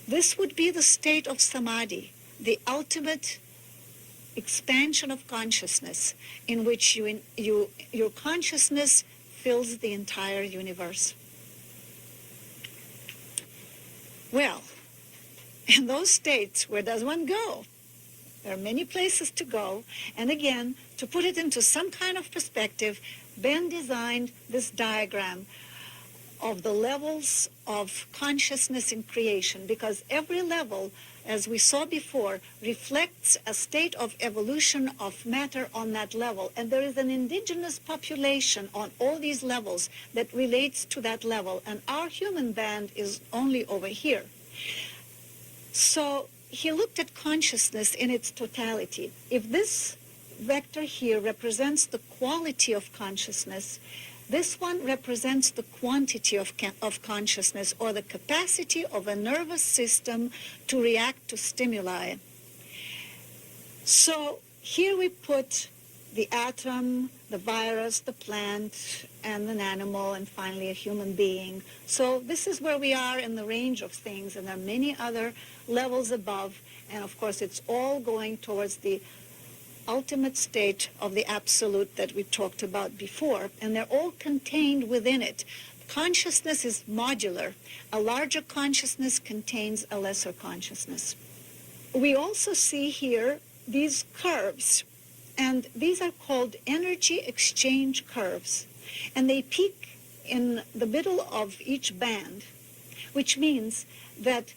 This would be the state of samadhi, the ultimate expansion of consciousness in which your consciousness fills the entire universe. Well, in those states, where does one go? There are many places to go. And again, to put it into some kind of perspective, Ben designed this diagram of the levels of consciousness in creation, because every level, as we saw before, reflects a state of evolution of matter on that level. And there is an indigenous population on all these levels that relates to that level. And our human band is only over here. So he looked at consciousness in its totality. If this vector here represents the quality of consciousness, this one represents the quantity of consciousness, or the capacity of a nervous system to react to stimuli. So here we put the atom, the virus, the plant, and an animal, and finally a human being. So this is where we are in the range of things, and there are many other levels above, and of course it's all going towards the ultimate state of the absolute that we talked about before, and they're all contained within it. Consciousness is modular. A larger consciousness contains a lesser consciousness. We also see here these curves, and these are called energy exchange curves, and they peak in the middle of each band, which means that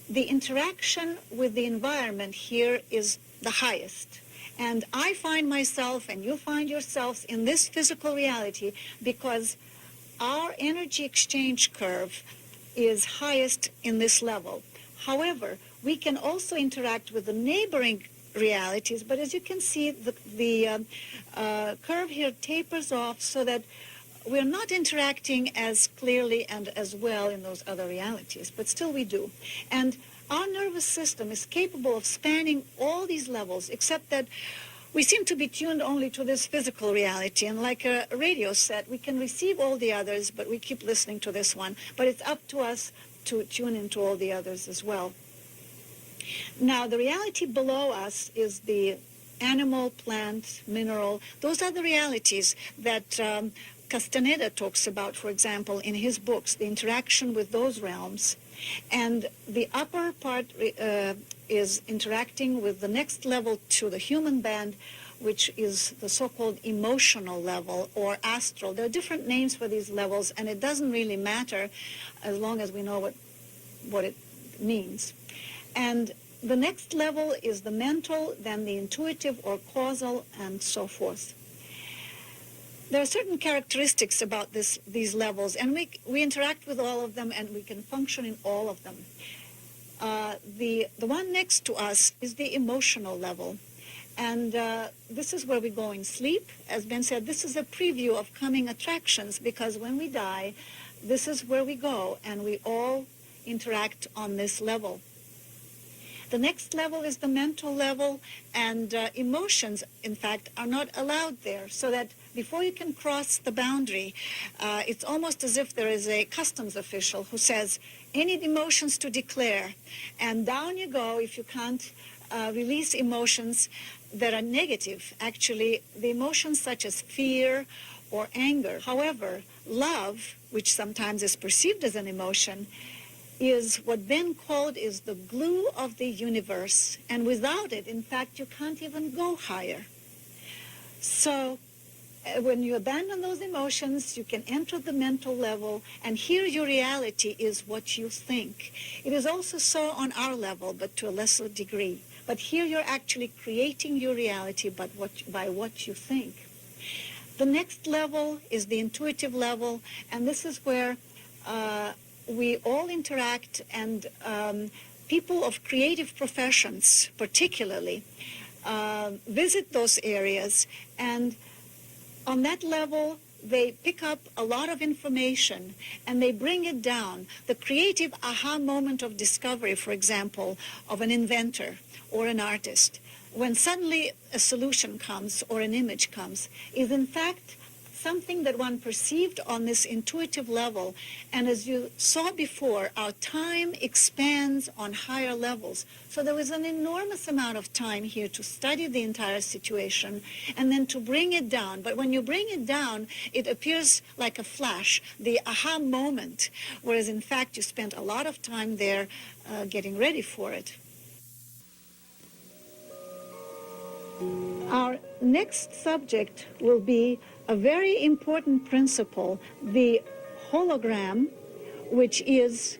the interaction with the environment here is the highest. And I find myself, and you find yourselves, in this physical reality because our energy exchange curve is highest in this level. However, we can also interact with the neighboring realities, but as you can see, the curve here tapers off so that we're not interacting as clearly and as well in those other realities, but still we do. And our nervous system is capable of spanning all these levels, except that we seem to be tuned only to this physical reality. And like a radio set, we can receive all the others, but we keep listening to this one. But it's up to us to tune into all the others as well. Now, the reality below us is the animal, plant, mineral. Those are the realities that Castaneda talks about, for example, in his books, the interaction with those realms. And the upper part is interacting with the next level to the human band, which is the so-called emotional level or astral. There are different names for these levels, and it doesn't really matter as long as we know what it means. And the next level is the mental, then the intuitive or causal, and so forth. There are certain characteristics about these levels, and we interact with all of them, and we can function in all of them. The one next to us is the emotional level, and this is where we go in sleep. As Ben said, this is a preview of coming attractions, because when we die, this is where we go, and we all interact on this level. The next level is the mental level, and emotions, in fact, are not allowed there, so that before you can cross the boundary, it's almost as if there is a customs official who says, any emotions to declare, and down you go if you can't release emotions that are negative. Actually, the emotions such as fear or anger. However, love, which sometimes is perceived as an emotion, is what Ben called is the glue of the universe. And without it, in fact, you can't even go higher. So when you abandon those emotions, you can enter the mental level, and here your reality is what you think. It is also so on our level, but to a lesser degree. But here you're actually creating your reality by what you think. The next level is the intuitive level, and this is where we all interact, and people of creative professions particularly visit those areas, and on that level they pick up a lot of information and they bring it down. The creative aha moment of discovery, for example, of an inventor or an artist, when suddenly a solution comes or an image comes, is in fact something that one perceived on this intuitive level. And as you saw before, our time expands on higher levels. So there was an enormous amount of time here to study the entire situation and then to bring it down. But when you bring it down, it appears like a flash, the aha moment, whereas in fact you spent a lot of time there getting ready for it. Our next subject will be a very important principle, the hologram, which is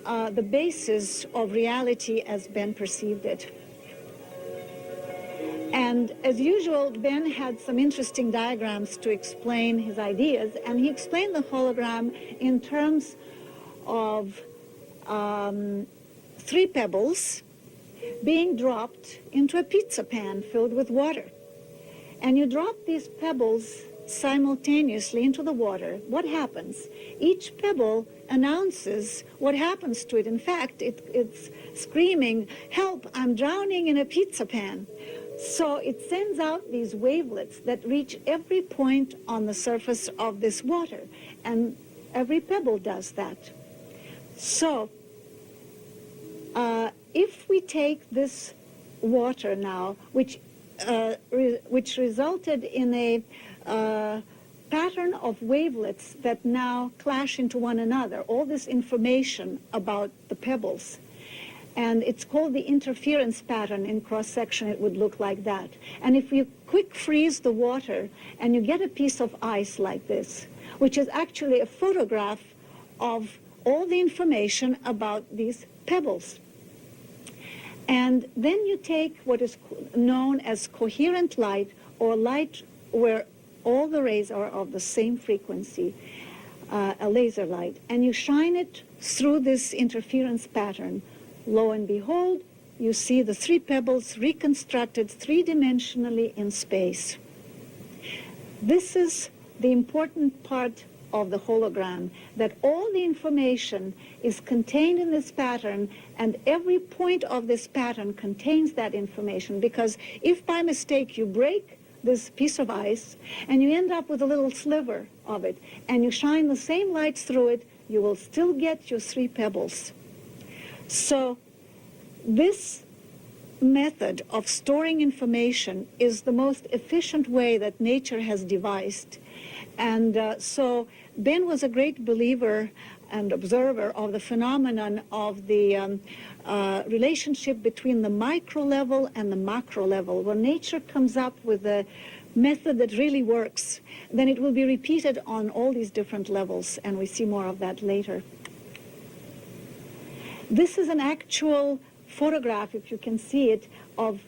the basis of reality as Ben perceived it. And as usual, Ben had some interesting diagrams to explain his ideas, and he explained the hologram in terms of 3 pebbles being dropped into a pizza pan filled with water. And you drop these pebbles simultaneously into the water. What happens? Each pebble announces what happens to it. In fact, it's screaming, "Help, I'm drowning in a pizza pan." So it sends out these wavelets that reach every point on the surface of this water. And every pebble does that. So if we take this water now, which resulted in a pattern of wavelets that now clash into one another, all this information about the pebbles, and it's called the interference pattern. In cross-section it would look like that. And if you quick freeze the water and you get a piece of ice like this, which is actually a photograph of all the information about these pebbles. And then you take what is known as coherent light, or light where all the rays are of the same frequency, a laser light, and you shine it through this interference pattern. Lo and behold, you see the 3 pebbles reconstructed 3-dimensionally in space. This is the important part of the hologram, that all the information is contained in this pattern, and every point of this pattern contains that information, because if by mistake you break this piece of ice and you end up with a little sliver of it and you shine the same light through it, you will still get your 3 pebbles. So this method of storing information is the most efficient way that nature has devised. And so Ben was a great believer and observer of the phenomenon of the relationship between the micro level and the macro level. When nature comes up with a method that really works, then it will be repeated on all these different levels, and we see more of that later. This is an actual photograph, if you can see it, of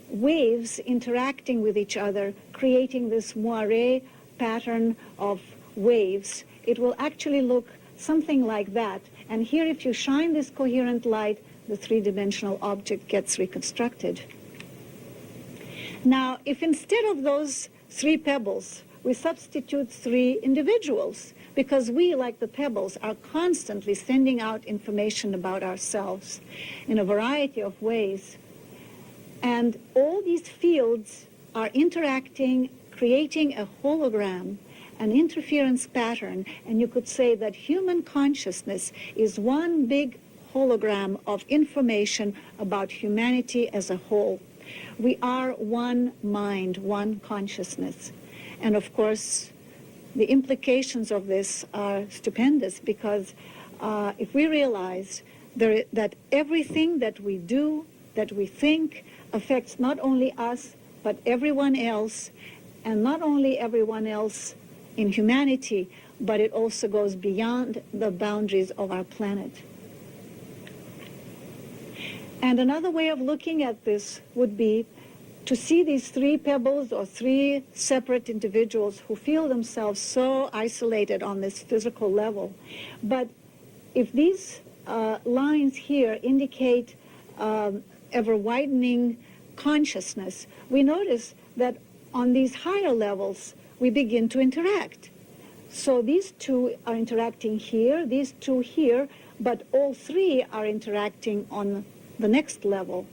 waves interacting with each other, creating this moire pattern of waves. It will actually look something like that. And here, if you shine this coherent light, the 3-dimensional object gets reconstructed. Now, if instead of those 3 pebbles, we substitute 3 individuals, because we, like the pebbles, are constantly sending out information about ourselves in a variety of ways. And all these fields are interacting, creating a hologram, an interference pattern, and you could say that human consciousness is one big hologram of information about humanity as a whole. We are one mind, one consciousness. And of course, the implications of this are stupendous, because if we realize that everything that we do, that we think, affects not only us, but everyone else, and not only everyone else in humanity, but it also goes beyond the boundaries of our planet. And another way of looking at this would be to see these 3 pebbles, or 3 separate individuals who feel themselves so isolated on this physical level. But if these lines here indicate ever-widening consciousness, we notice that on these higher levels, we begin to interact. So these 2 are interacting here, these 2 here, but all 3 are interacting on the next level.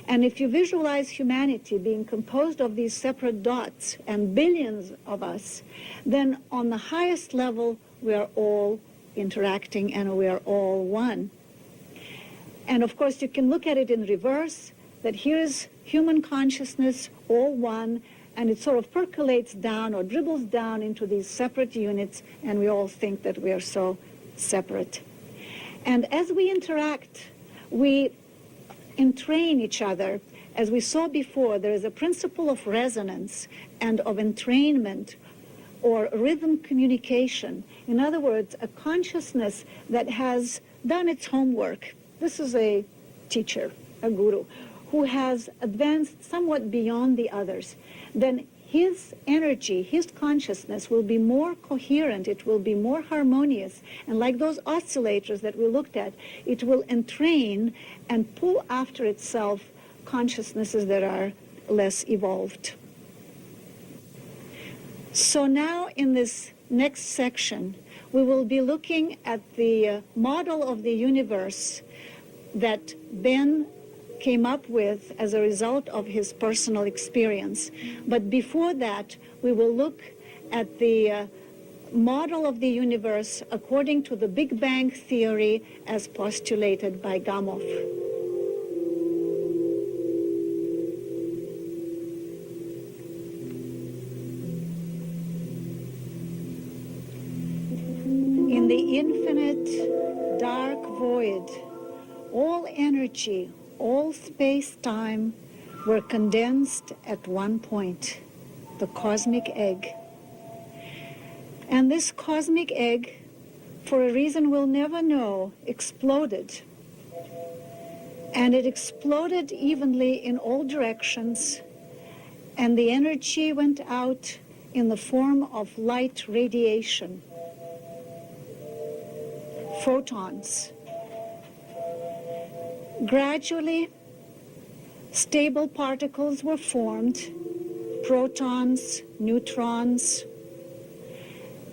And if you visualize humanity being composed of these separate dots and billions of us, then on the highest level, we are all interacting and we are all one. And of course, you can look at it in reverse, that here is human consciousness, all one, and it sort of percolates down or dribbles down into these separate units, and we all think that we are so separate. And as we interact, we entrain each other. As we saw before, there is a principle of resonance and of entrainment or rhythm communication. In other words, a consciousness that has done its homework. This is a teacher, a guru, who has advanced somewhat beyond the others. Then his energy, his consciousness will be more coherent, it will be more harmonious, and like those oscillators that we looked at, it will entrain and pull after itself consciousnesses that are less evolved. So now in this next section, we will be looking at the model of the universe that Ben came up with as a result of his personal experience. But before that, we will look at the model of the universe according to the Big Bang theory as postulated by Gamow. In the infinite dark void, all energy, all space-time were condensed at one point, the cosmic egg. And this cosmic egg, for a reason we'll never know, exploded. And it exploded evenly in all directions, and the energy went out in the form of light radiation, photons. Gradually, stable particles were formed, protons, neutrons,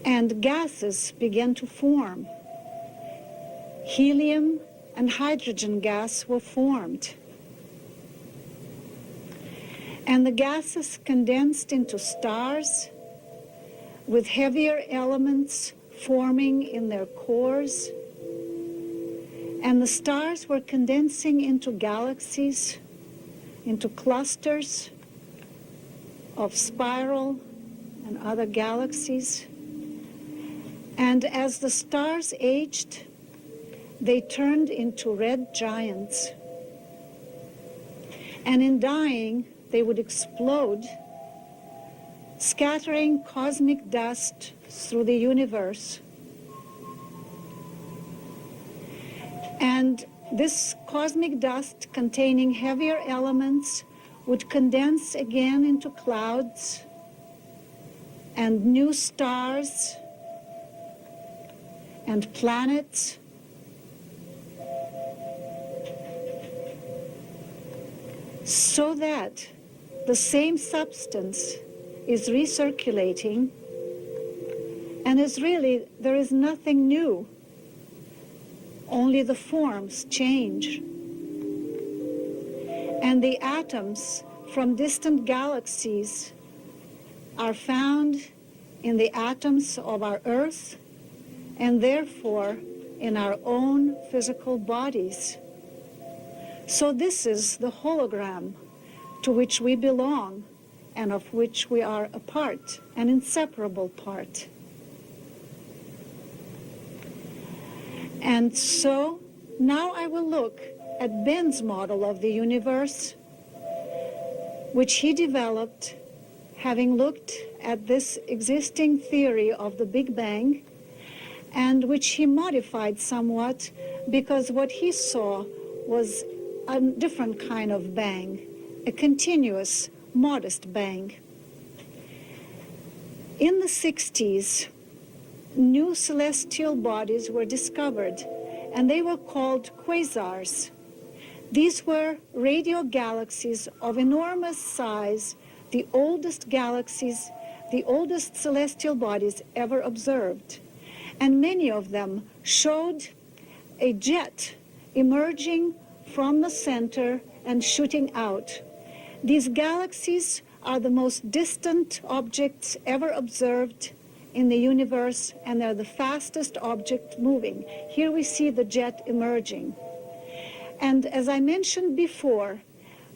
and gases began to form. Helium and hydrogen gas were formed. And the gases condensed into stars with heavier elements forming in their cores. And the stars were condensing into galaxies, into clusters of spiral and other galaxies. And as the stars aged, they turned into red giants. And in dying, they would explode, scattering cosmic dust through the universe. And this cosmic dust containing heavier elements would condense again into clouds and new stars and planets. So that the same substance is recirculating, and there is nothing new. Only the forms change. And the atoms from distant galaxies are found in the atoms of our Earth, and therefore in our own physical bodies. So this is the hologram to which we belong and of which we are a part, an inseparable part. And so now I will look at Ben's model of the universe, which he developed having looked at this existing theory of the Big Bang, and which he modified somewhat because what he saw was a different kind of bang, a continuous, modest bang. In the 60s, new celestial bodies were discovered, and they were called quasars. These were radio galaxies of enormous size, the oldest galaxies, the oldest celestial bodies ever observed. And many of them showed a jet emerging from the center and shooting out. These galaxies are the most distant objects ever observed in the universe, and they're the fastest object moving. Here we see the jet emerging. And as I mentioned before,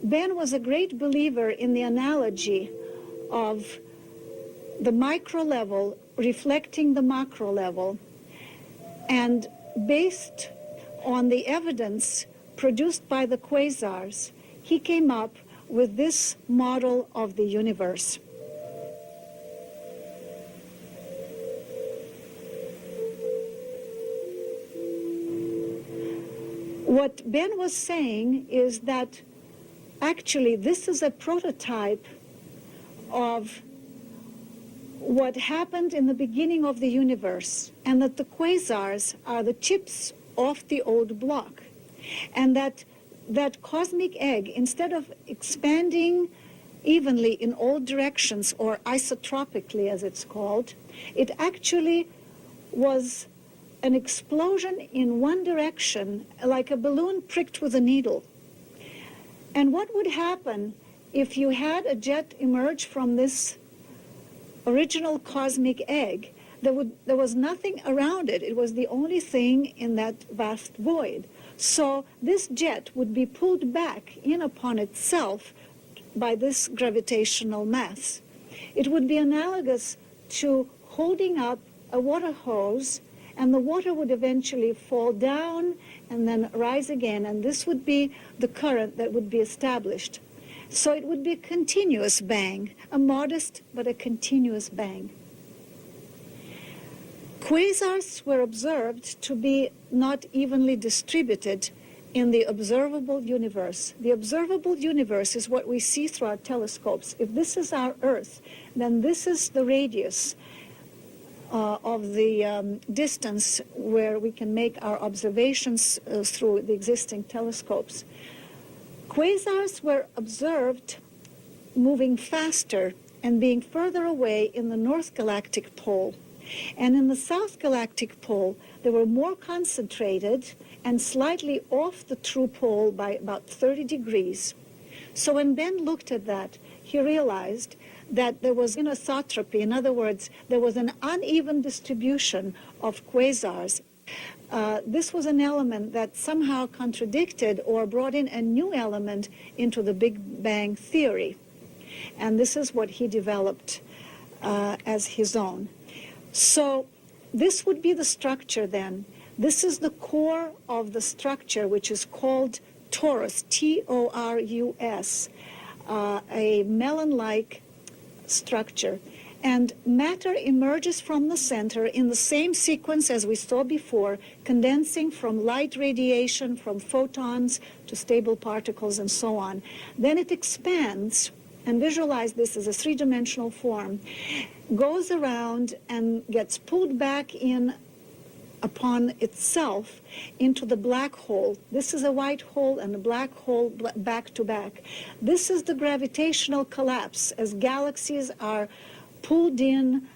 Ben was a great believer in the analogy of the micro level reflecting the macro level. And based on the evidence produced by the quasars, he came up with this model of the universe. What Ben was saying is that actually this is a prototype of what happened in the beginning of the universe, and that the quasars are the chips off the old block, and that cosmic egg, instead of expanding evenly in all directions, or isotropically as it's called, it actually was an explosion in one direction, like a balloon pricked with a needle. And what would happen if you had a jet emerge from this original cosmic egg? There was nothing around it. It was the only thing in that vast void. So this jet would be pulled back in upon itself by this gravitational mass. It would be analogous to holding up a water hose, and the water would eventually fall down and then rise again, and this would be the current that would be established. So it would be a continuous bang, a modest but a continuous bang. Quasars were observed to be not evenly distributed in the observable universe. The observable universe is what we see through our telescopes. If this is our Earth, then this is the radius of the distance where we can make our observations through the existing telescopes. Quasars were observed moving faster and being further away in the North Galactic Pole. And in the South Galactic Pole, they were more concentrated and slightly off the true pole by about 30 degrees. So when Ben looked at that, he realized that there was anisotropy. In other words, there was an uneven distribution of quasars. This was an element that somehow contradicted or brought in a new element into the Big Bang theory. And this is what he developed as his own. So this would be the structure then. This is the core of the structure, which is called torus, T-O-R-U-S, a melon-like structure. And matter emerges from the center in the same sequence as we saw before, condensing from light radiation, from photons to stable particles and so on. Then it expands, and visualize this as a three-dimensional form, goes around and gets pulled back in upon itself into the black hole. This is a white hole and a black hole back to back. This is the gravitational collapse as galaxies are pulled in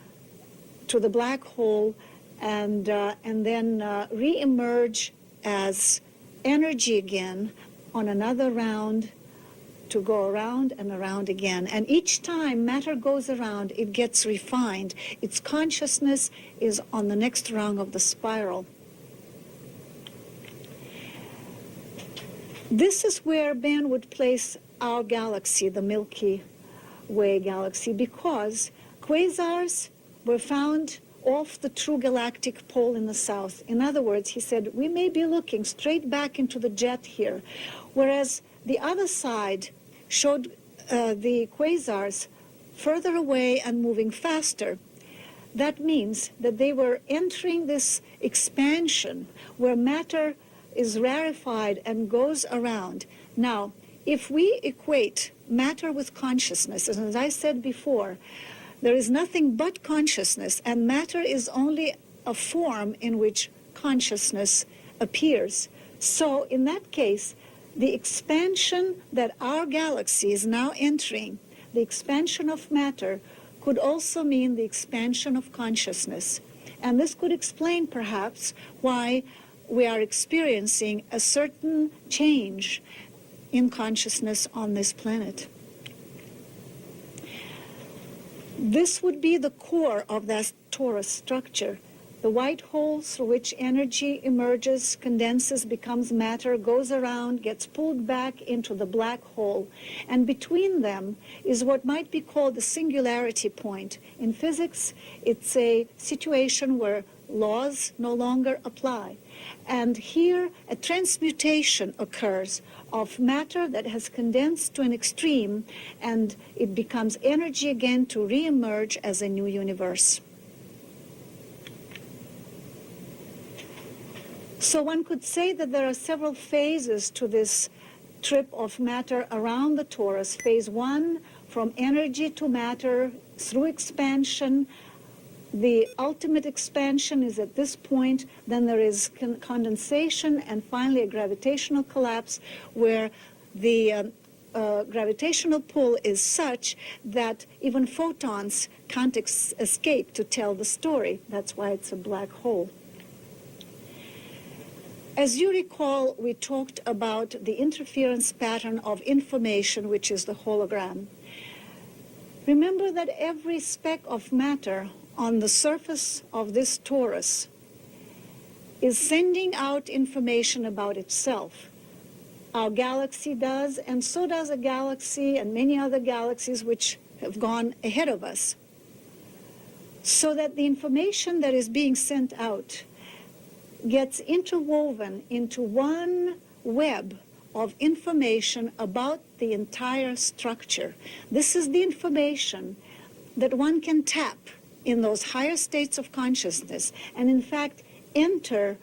to the black hole and then re-emerge as energy again on another round to go around and around again. And each time matter goes around, it gets refined. Its consciousness is on the next rung of the spiral. This is where Ben would place our galaxy, the Milky Way galaxy, because quasars were found off the true galactic pole in the south. In other words, he said, we may be looking straight back into the jet here, whereas the other side showed the quasars further away and moving faster. That means that they were entering this expansion where matter is rarefied and goes around. Now, if we equate matter with consciousness, and as I said before, there is nothing but consciousness, and matter is only a form in which consciousness appears. So in that case, the expansion that our galaxy is now entering, the expansion of matter, could also mean the expansion of consciousness. And this could explain, perhaps, why we are experiencing a certain change in consciousness on this planet. This would be the core of that torus structure. The white hole through which energy emerges, condenses, becomes matter, goes around, gets pulled back into the black hole. And between them is what might be called the singularity point. In physics, it's a situation where laws no longer apply. And here, a transmutation occurs of matter that has condensed to an extreme, and it becomes energy again to reemerge as a new universe. So one could say that there are several phases to this trip of matter around the torus. Phase one, from energy to matter through expansion. The ultimate expansion is at this point. Then there is condensation and finally a gravitational collapse where the gravitational pull is such that even photons can't escape to tell the story. That's why it's a black hole. As you recall, we talked about the interference pattern of information, which is the hologram. Remember that every speck of matter on the surface of this torus is sending out information about itself. Our galaxy does, and so does a galaxy and many other galaxies which have gone ahead of us. So that the information that is being sent out gets interwoven into one web of information about the entire structure. This is the information that one can tap in those higher states of consciousness and in fact enter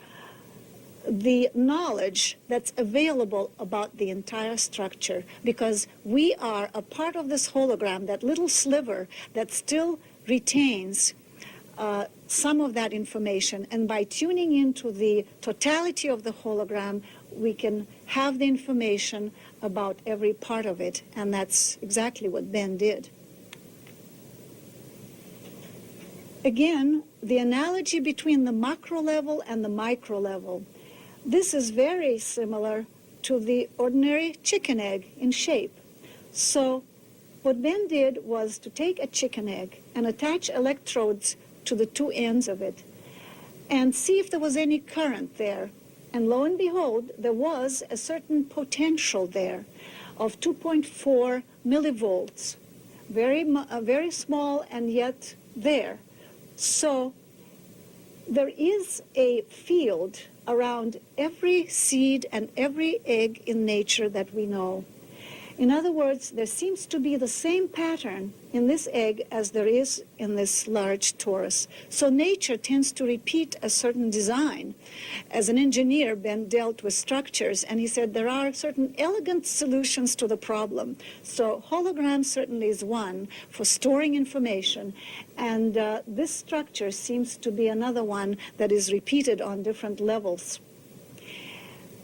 the knowledge that's available about the entire structure, because we are a part of this hologram, that little sliver that still retains some of that information, and by tuning into the totality of the hologram, we can have the information about every part of it, and that's exactly what Ben did. Again, the analogy between the macro level and the micro level. This is very similar to the ordinary chicken egg in shape. So what Ben did was to take a chicken egg and attach electrodes to the two ends of it and see if there was any current there. And lo and behold, there was a certain potential there of 2.4 millivolts, very small and yet there. So there is a field around every seed and every egg in nature that we know. In other words, there seems to be the same pattern in this egg as there is in this large torus. So nature tends to repeat a certain design. As an engineer, Ben dealt with structures, and he said there are certain elegant solutions to the problem. So hologram certainly is one for storing information, and this structure seems to be another one that is repeated on different levels.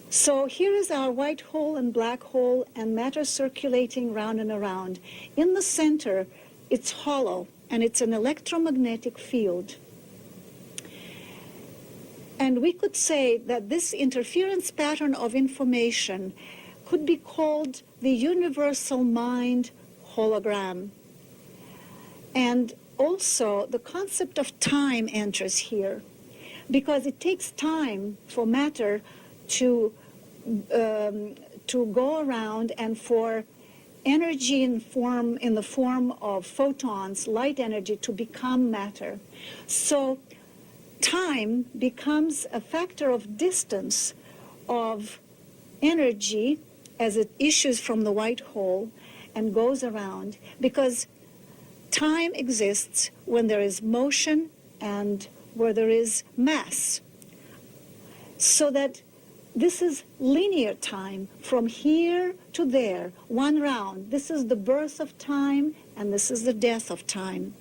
So here is our white hole and black hole and matter circulating round and around. In the center, it's hollow, and it's an electromagnetic field. And we could say that this interference pattern of information could be called the universal mind hologram. And also, the concept of time enters here, because it takes time for matter to go around and for energy in the form of photons, light energy, to become matter. So time becomes a factor of distance of energy as it issues from the white hole and goes around, because time exists when there is motion and where there is mass. So that this is linear time from here to there, one round. This is the birth of time, and this is the death of time.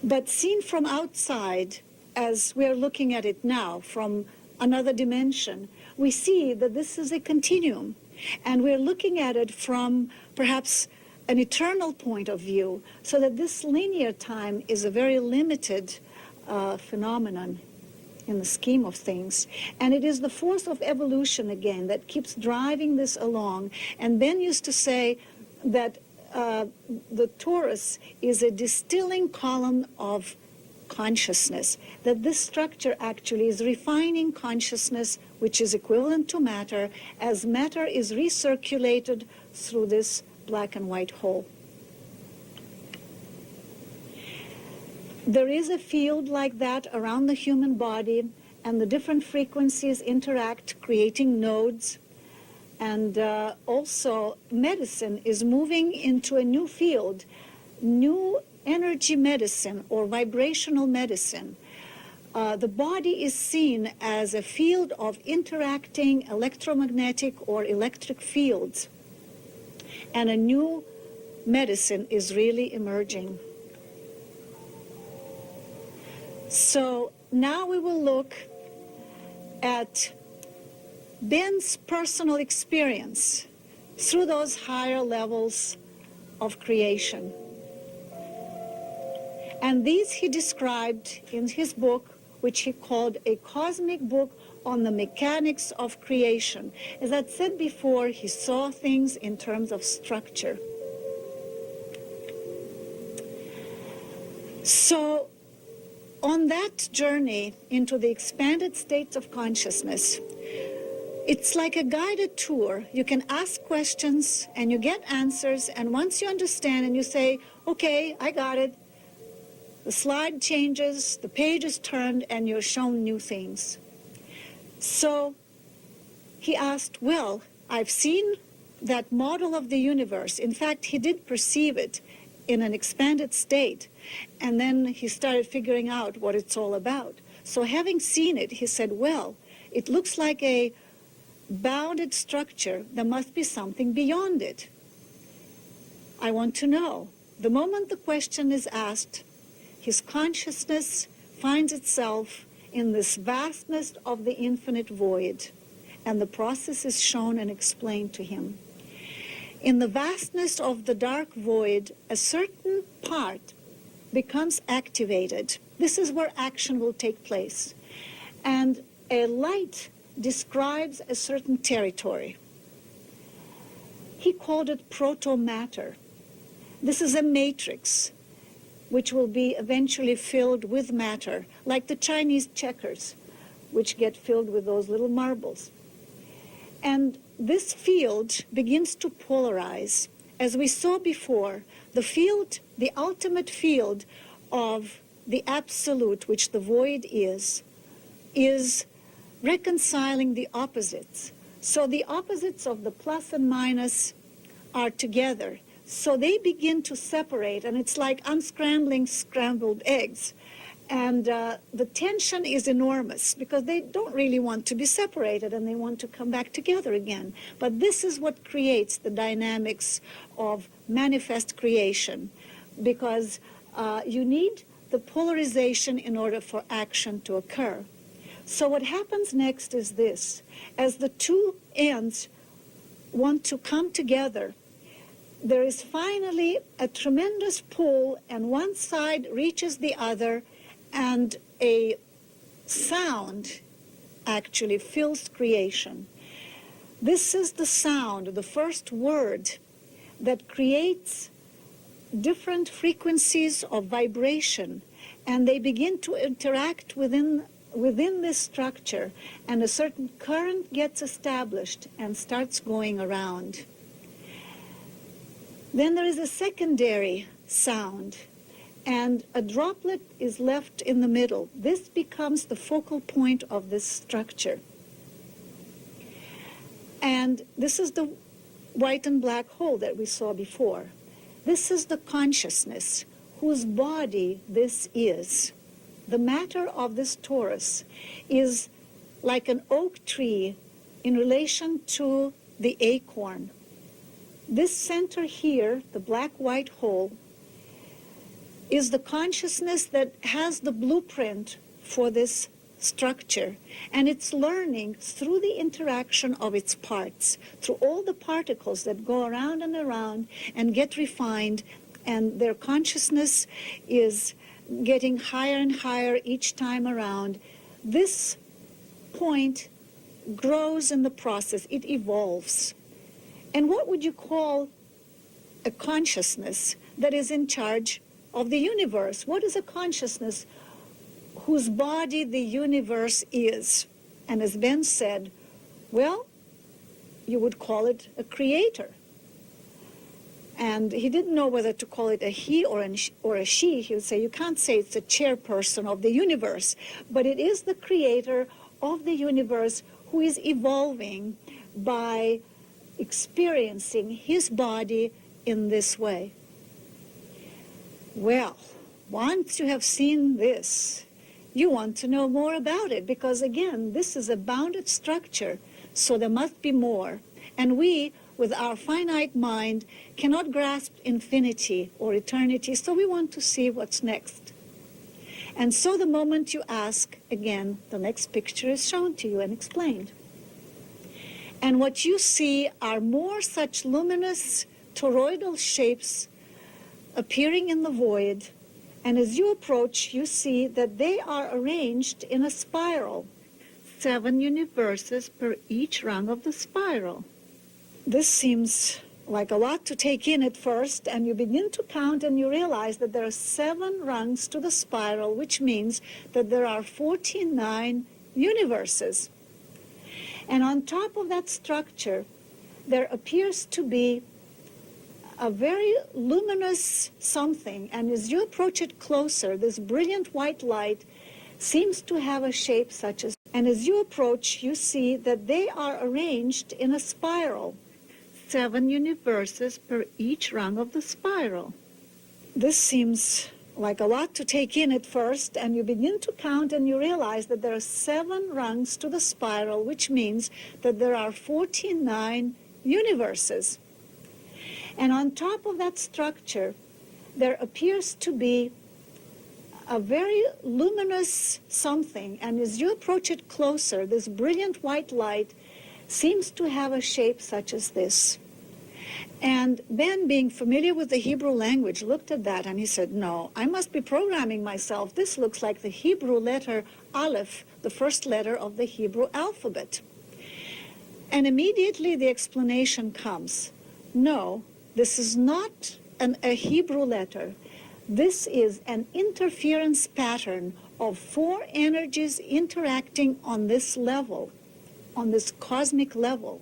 But seen from outside, as we're looking at it now, from another dimension, we see that this is a continuum, and we're looking at it from perhaps an eternal point of view, so that this linear time is a very limited phenomenon in the scheme of things. And it is the force of evolution again that keeps driving this along. And Ben used to say that the torus is a distilling column of consciousness, that this structure actually is refining consciousness, which is equivalent to matter, as matter is recirculated through this black and white hole. There is a field like that around the human body, and the different frequencies interact, creating nodes. And also, medicine is moving into a new field, new energy medicine or vibrational medicine. The body is seen as a field of interacting electromagnetic or electric fields. And a new medicine is really emerging. So now we will look at Ben's personal experience through those higher levels of creation. And these he described in his book, which he called A Cosmic Book on the Mechanics of Creation. As I said before, he saw things in terms of structure. So, on that journey into the expanded states of consciousness, it's like a guided tour. You can ask questions and you get answers, and once you understand and you say, okay, I got it, the slide changes, the page is turned, and you're shown new things. So he asked, well, I've seen that model of the universe. In fact, he did perceive it in an expanded state. And then he started figuring out what it's all about. So having seen it, he said, well, it looks like a bounded structure. There must be something beyond it. I want to know. The moment the question is asked, his consciousness finds itself in this vastness of the infinite void, and the process is shown and explained to him. In the vastness of the dark void, a certain part becomes activated. This is where action will take place. And a light describes a certain territory. He called it proto-matter. This is a matrix which will be eventually filled with matter, like the Chinese checkers, which get filled with those little marbles. And this field begins to polarize. As we saw before, the field, the ultimate field of the absolute, which the void is reconciling the opposites. So the opposites of the plus and minus are together. So they begin to separate, and it's like unscrambling scrambled eggs. And the tension is enormous because they don't really want to be separated and they want to come back together again. But this is what creates the dynamics of manifest creation, because you need the polarization in order for action to occur. So what happens next is this. As the two ends want to come together, there is finally a tremendous pull, and one side reaches the other, and a sound actually fills creation. This is the sound, the first word, that creates different frequencies of vibration, and they begin to interact within this structure, and a certain current gets established and starts going around. Then there is a secondary sound, and a droplet is left in the middle. This becomes the focal point of this structure. And this is the white and black hole that we saw before. This is the consciousness whose body this is. The matter of this torus is like an oak tree in relation to the acorn. This center here, the black-white hole, is the consciousness that has the blueprint for this structure, and it's learning through the interaction of its parts, through all the particles that go around and get refined, and their consciousness is getting higher and higher each time around. this point grows in the process. It evolves. And what would you call a consciousness that is in charge of the universe? What is a consciousness whose body the universe is? And as Ben said, well, you would call it a creator. And he didn't know whether to call it a he or a she. He would say, you can't say it's a chairperson of the universe, but it is the creator of the universe who is evolving by experiencing his body in this way. Well, once you have seen this, you want to know more about it, because again, this is a bounded structure, so there must be more. And we, with our finite mind, cannot grasp infinity or eternity, so we want to see what's next. And so the moment you ask, again, the next picture is shown to you and explained. And what you see are more such luminous toroidal shapes appearing in the void, and as you approach, you see that they are arranged in a spiral, 7 universes per each rung of the spiral. This seems like a lot to take in at first, and you begin to count and you realize that there are 7 rungs to the spiral, which means that there are 49 universes. And on top of that structure, there appears to be a very luminous something, and as you approach it closer, this brilliant white light seems to have a shape such as, and as you approach, you see that they are arranged in a spiral, 7 universes per each rung of the spiral. This seems like a lot to take in at first, and you begin to count and you realize that there are 7 rungs to the spiral, which means that there are 49 universes. And on top of that structure, there appears to be a very luminous something, and as you approach it closer, this brilliant white light seems to have a shape such as this. And Ben, being familiar with the Hebrew language, looked at that and he said, no, I must be programming myself. This looks like the Hebrew letter Aleph, the first letter of the Hebrew alphabet. And immediately the explanation comes. No, this is not a Hebrew letter. This is an interference pattern of 4 energies interacting on this level, on this cosmic level.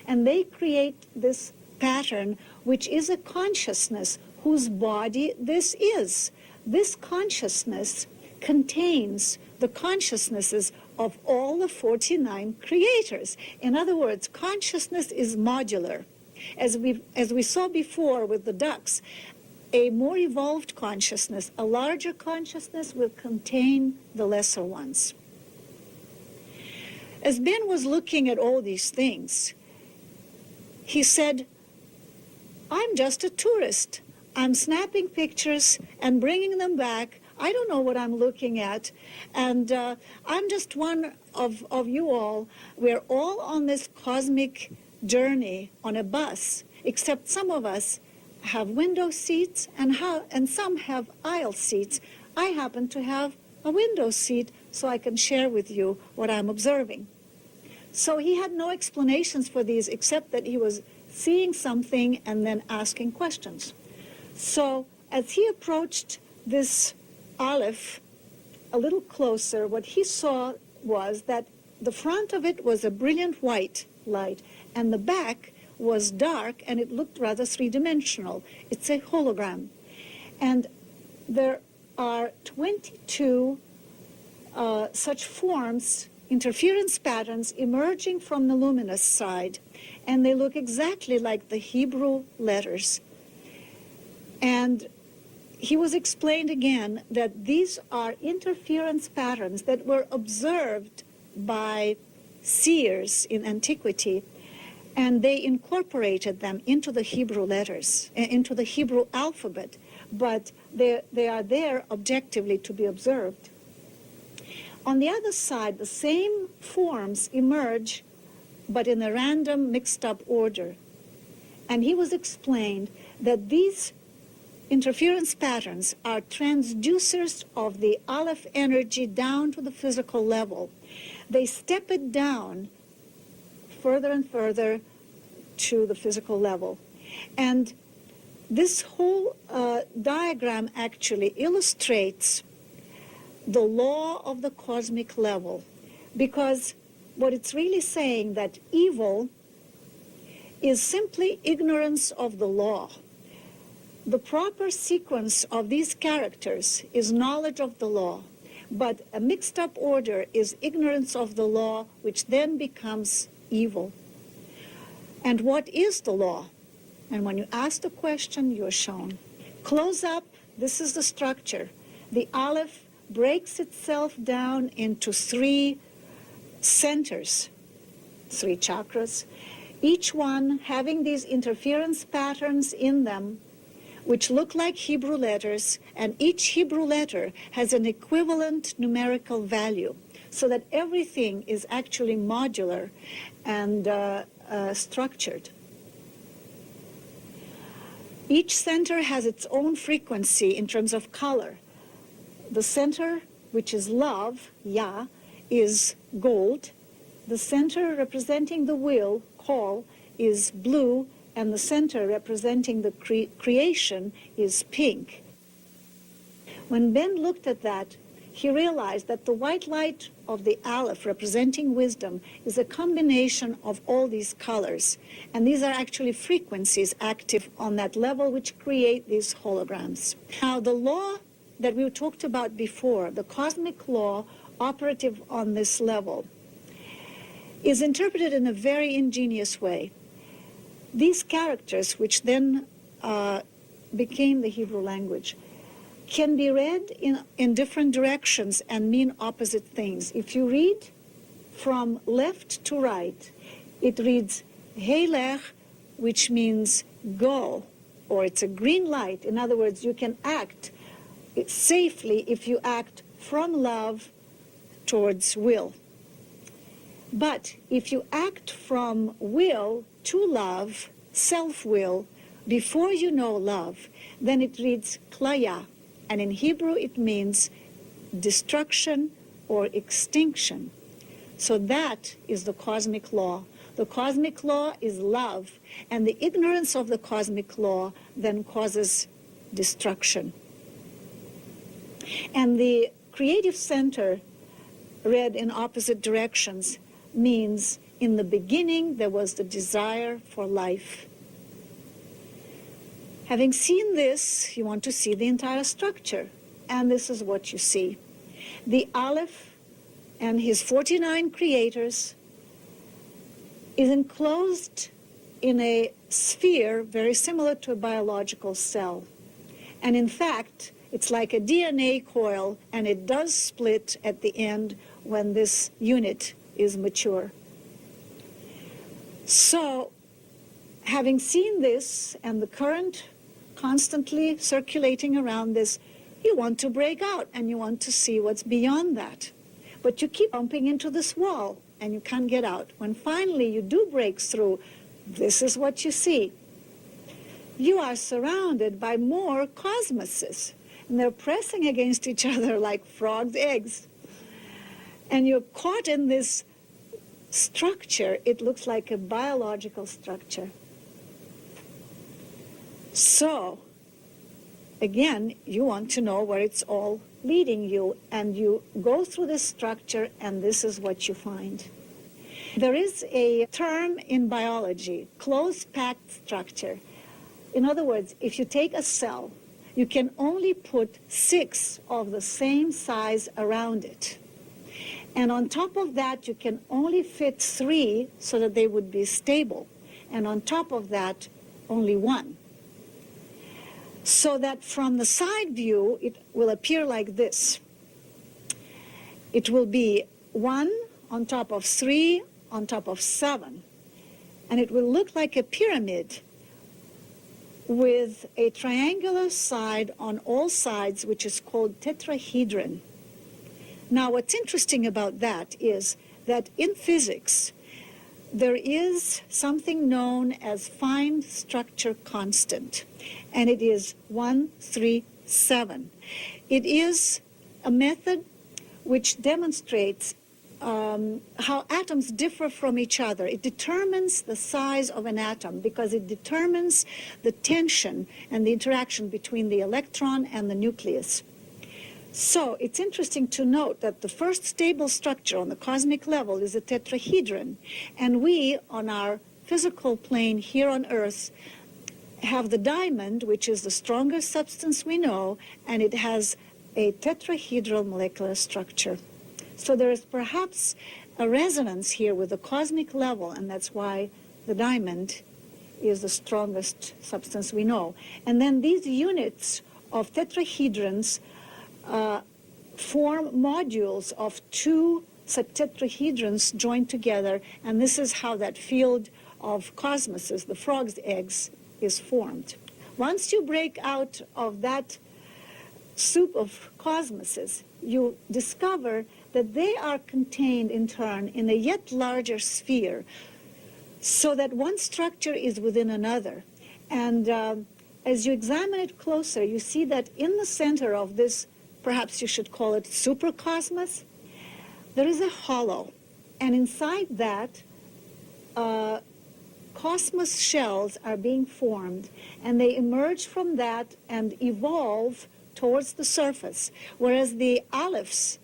And they create this pattern, which is a consciousness whose body this is. This consciousness contains the consciousnesses of all the 49 creators. In other words, consciousness is modular. As we saw before with the ducks, a more evolved consciousness, a larger consciousness, will contain the lesser ones. As Ben was looking at all these things, he said, I'm just a tourist. I'm snapping pictures and bringing them back. I don't know what I'm looking at. And I'm just one of you all. We're all on this cosmic journey on a bus, except some of us have window seats and some have aisle seats. I happen to have a window seat, so I can share with you what I'm observing. So he had no explanations for these except that he was seeing something and then asking questions. So as he approached this Aleph a little closer, what he saw was that the front of it was a brilliant white light, and the back was dark, and it looked rather three-dimensional. It's a hologram. And there are 22 such forms, interference patterns, emerging from the luminous side, and they look exactly like the Hebrew letters. And he was explained again that these are interference patterns that were observed by seers in antiquity, and they incorporated them into the Hebrew letters, into the Hebrew alphabet, but they are there objectively to be observed. On the other side, the same forms emerge, but in a random, mixed-up order. And he was explained that these interference patterns are transducers of the Aleph energy down to the physical level. They step it down further and further to the physical level. And this whole diagram actually illustrates the law of the cosmic level, because what it's really saying that evil is simply ignorance of the law. The proper sequence of these characters is knowledge of the law, but a mixed up order is ignorance of the law, which then becomes evil. And what is the law? And when you ask the question, you're shown. Close up, this is the structure. The Aleph breaks itself down into 3 centers, 3 chakras, each one having these interference patterns in them, which look like Hebrew letters, and each Hebrew letter has an equivalent numerical value, so that everything is actually modular and structured. Each center has its own frequency in terms of color. The center, which is love, Yah, is gold. The center representing the will, Kol, is blue, and the center representing the creation is pink. When Ben looked at that, he realized that the white light of the Aleph, representing wisdom, is a combination of all these colors. And these are actually frequencies active on that level which create these holograms. Now, the law that we talked about before, the cosmic law operative on this level, is interpreted in a very ingenious way. These characters, which then became the Hebrew language, can be read in different directions and mean opposite things. If you read from left to right, it reads Heilech, which means go, or it's a green light. In other words, you can act safely if you act from love towards will. But if you act from will to love, self-will, before you know love, then it reads klaya. And in Hebrew, it means destruction or extinction. So that is the cosmic law. The cosmic law is love, and the ignorance of the cosmic law then causes destruction. And the creative center, read in opposite directions, means in the beginning there was the desire for life. Having seen this, you want to see the entire structure, and this is what you see. The Aleph and his 49 creators is enclosed in a sphere very similar to a biological cell. And in fact, it's like a DNA coil, and it does split at the end when this unit is mature. So, having seen this and the current constantly circulating around this, you want to break out and you want to see what's beyond that. But you keep bumping into this wall and you can't get out. When finally you do break through, this is what you see. You are surrounded by more cosmoses, and they're pressing against each other like frogs' eggs. And you're caught in this structure. It looks like a biological structure. So, again, you want to know where it's all leading you, and you go through this structure, and this is what you find. There is a term in biology, close-packed structure. In other words, if you take a cell, you can only put 6 of the same size around it. And on top of that, you can only fit 3 so that they would be stable. And on top of that, only 1. So that from the side view, it will appear like this. It will be 1 on top of 3 on top of 7. And it will look like a pyramid with a triangular side on all sides, which is called tetrahedron. Now, what's interesting about that is that in physics, there is something known as fine structure constant, and it is 137. It is a method which demonstrates how atoms differ from each other. It determines the size of an atom because it determines the tension and the interaction between the electron and the nucleus. So it's interesting to note that the first stable structure on the cosmic level is a tetrahedron, and we, on our physical plane here on Earth, have the diamond, which is the strongest substance we know, and it has a tetrahedral molecular structure. So there is perhaps a resonance here with the cosmic level, and that's why the diamond is the strongest substance we know. And then these units of tetrahedrons form modules of two tetrahedrons joined together, and this is how that field of cosmoses, the frog's eggs, is formed. Once you break out of that soup of cosmoses, you discover that they are contained in turn in a yet larger sphere, so that one structure is within another. And as you examine it closer, you see that in the center of this, perhaps you should call it supercosmos, there is a hollow. And inside that, cosmos shells are being formed, and they emerge from that and evolve towards the surface, whereas the Aleph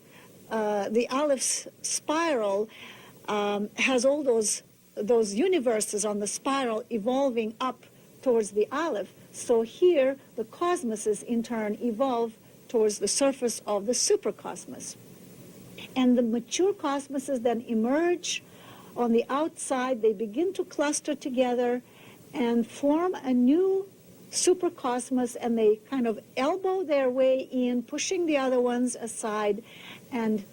spiral has all those universes on the spiral evolving up towards the Aleph. So here, the cosmoses in turn evolve towards the surface of the supercosmos. And the mature cosmoses then emerge on the outside. They begin to cluster together and form a new supercosmos, and they kind of elbow their way in, pushing the other ones aside. And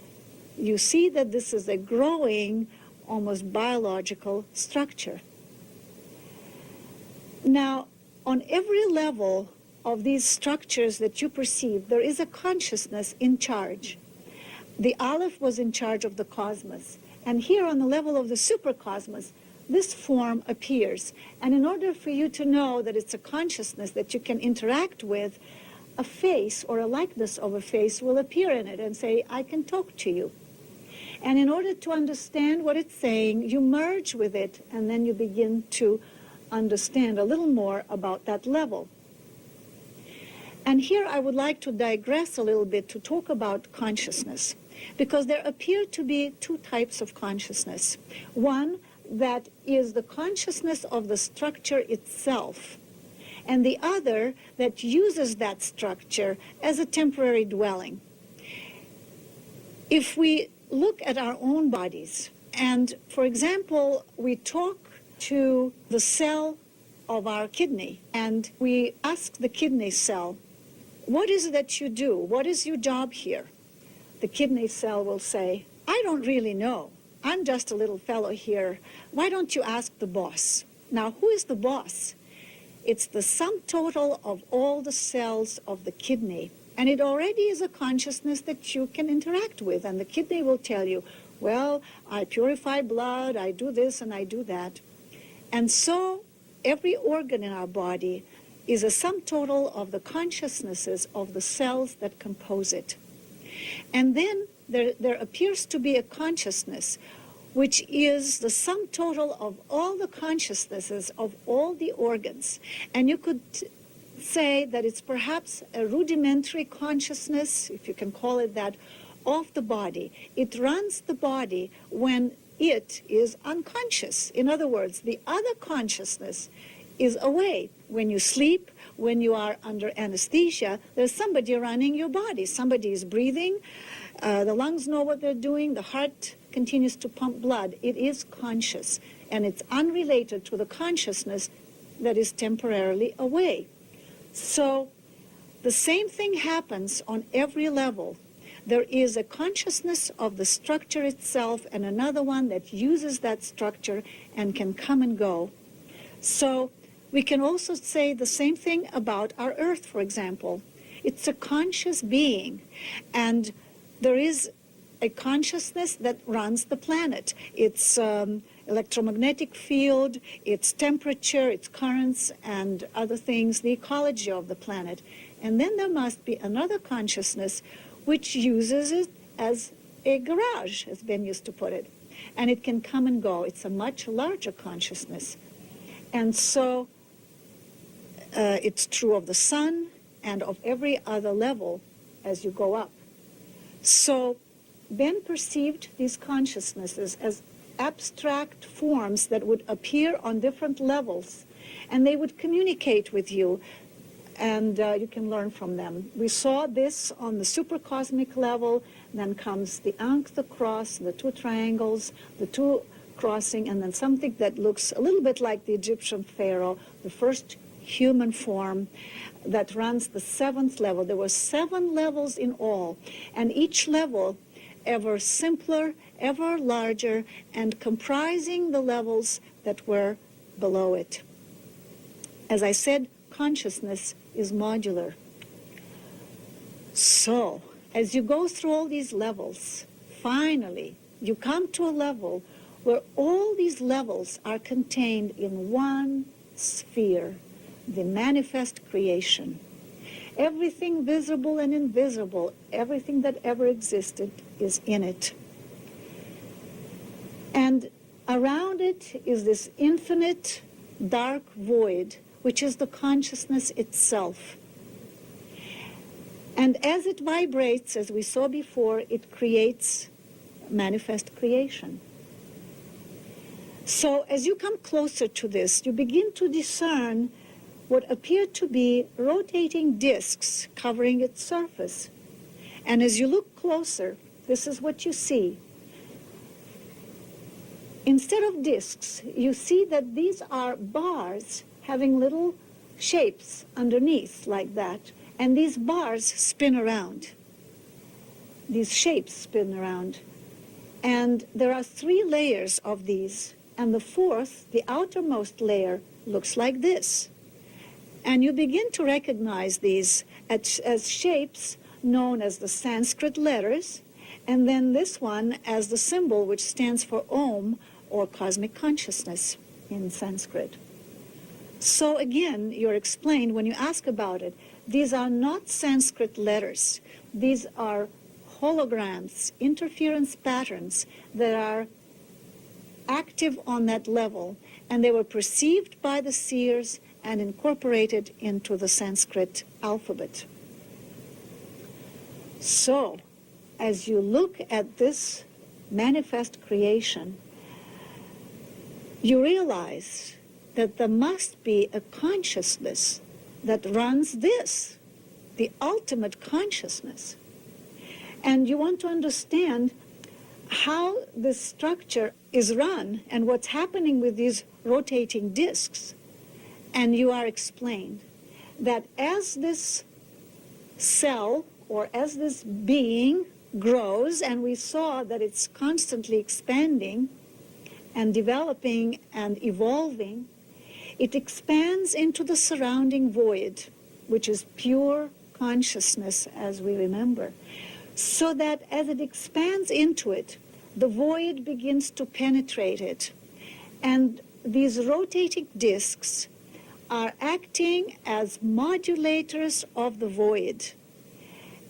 you see that this is a growing, almost biological structure. Now, on every level of these structures that you perceive, there is a consciousness in charge. The Aleph was in charge of the cosmos. And here on the level of the supercosmos, this form appears. And in order for you to know that it's a consciousness that you can interact with, a face or a likeness of a face will appear in it and say, I can talk to you. And in order to understand what it's saying, you merge with it, and then you begin to understand a little more about that level. And here I would like to digress a little bit to talk about consciousness, because there appear to be two types of consciousness. One that is the consciousness of the structure itself, and the other that uses that structure as a temporary dwelling. If we look at our own bodies, and for example, we talk to the cell of our kidney, and we ask the kidney cell, what is it that you do? What is your job here? The kidney cell will say, I don't really know. I'm just a little fellow here. Why don't you ask the boss? Now, who is the boss? It's the sum total of all the cells of the kidney. And it already is a consciousness that you can interact with. And the kidney will tell you, well, I purify blood, I do this and I do that. And so every organ in our body is a sum total of the consciousnesses of the cells that compose it. And then there appears to be a consciousness which is the sum total of all the consciousnesses of all the organs. And you could say that it's perhaps a rudimentary consciousness, if you can call it that, of the body. It runs the body when it is unconscious. In other words, the other consciousness is away. When you sleep, when you are under anesthesia, there's somebody running your body. Somebody is breathing. The lungs know what they're doing. The heart continues to pump blood. It is conscious, and it's unrelated to the consciousness that is temporarily away. So the same thing happens on every level. There is a consciousness of the structure itself and another one that uses that structure and can come and go. So we can also say the same thing about our Earth, for example. It's a conscious being, and there is a consciousness that runs the planet. It's electromagnetic field, its temperature, its currents, and other things, the ecology of the planet. And then there must be another consciousness which uses it as a garage, as Ben used to put it. And it can come and go. It's a much larger consciousness. And so it's true of the sun and of every other level as you go up. So Ben perceived these consciousnesses as abstract forms that would appear on different levels, and they would communicate with you, and you can learn from them. We saw this on the supercosmic level. Then comes the Ankh, the cross, the two triangles, the two crossing, and then something that looks a little bit like the Egyptian pharaoh, the first human form that runs the 7th level. There were 7 levels in all, and each level ever simpler, ever larger, and comprising the levels that were below it. As I said, consciousness is modular. So, as you go through all these levels, finally, you come to a level where all these levels are contained in one sphere, the manifest creation. Everything visible and invisible, everything that ever existed is in it. And around it is this infinite dark void, which is the consciousness itself. And as it vibrates, as we saw before, it creates manifest creation. So as you come closer to this, you begin to discern what appear to be rotating disks covering its surface. And as you look closer, this is what you see. Instead of disks, you see that these are bars having little shapes underneath like that. And these bars spin around. These shapes spin around. And there are 3 layers of these. And the 4th, the outermost layer, looks like this. And you begin to recognize these as shapes known as the Sanskrit letters, and then this one as the symbol which stands for Om, or cosmic consciousness in Sanskrit. So again, you're explained when you ask about it, these are not Sanskrit letters. These are holograms, interference patterns that are active on that level, and they were perceived by the seers and incorporated into the Sanskrit alphabet. So, as you look at this manifest creation, you realize that there must be a consciousness that runs this, the ultimate consciousness. And you want to understand how this structure is run and what's happening with these rotating disks. And you are explained that as this cell or as this being grows, and we saw that it's constantly expanding and developing and evolving, it expands into the surrounding void, which is pure consciousness, as we remember. So that as it expands into it, the void begins to penetrate it. And these rotating disks are acting as modulators of the void.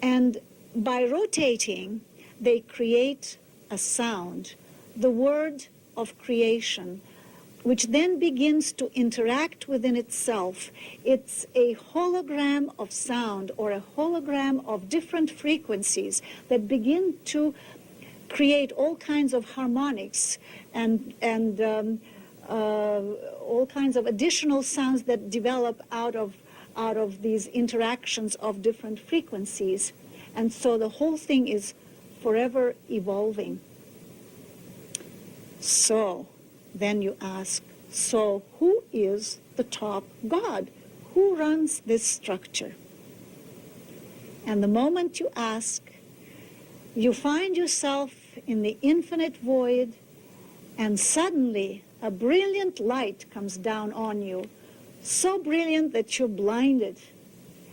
And by rotating, they create a sound, the word of creation, which then begins to interact within itself. It's a hologram of sound, or a hologram of different frequencies that begin to create all kinds of harmonics and all kinds of additional sounds that develop out of these interactions of different frequencies. And so the whole thing is forever evolving. So then you ask, so who is the top God? Who runs this structure? And the moment you ask, you find yourself in the infinite void, and suddenly a brilliant light comes down on you, so brilliant that you're blinded,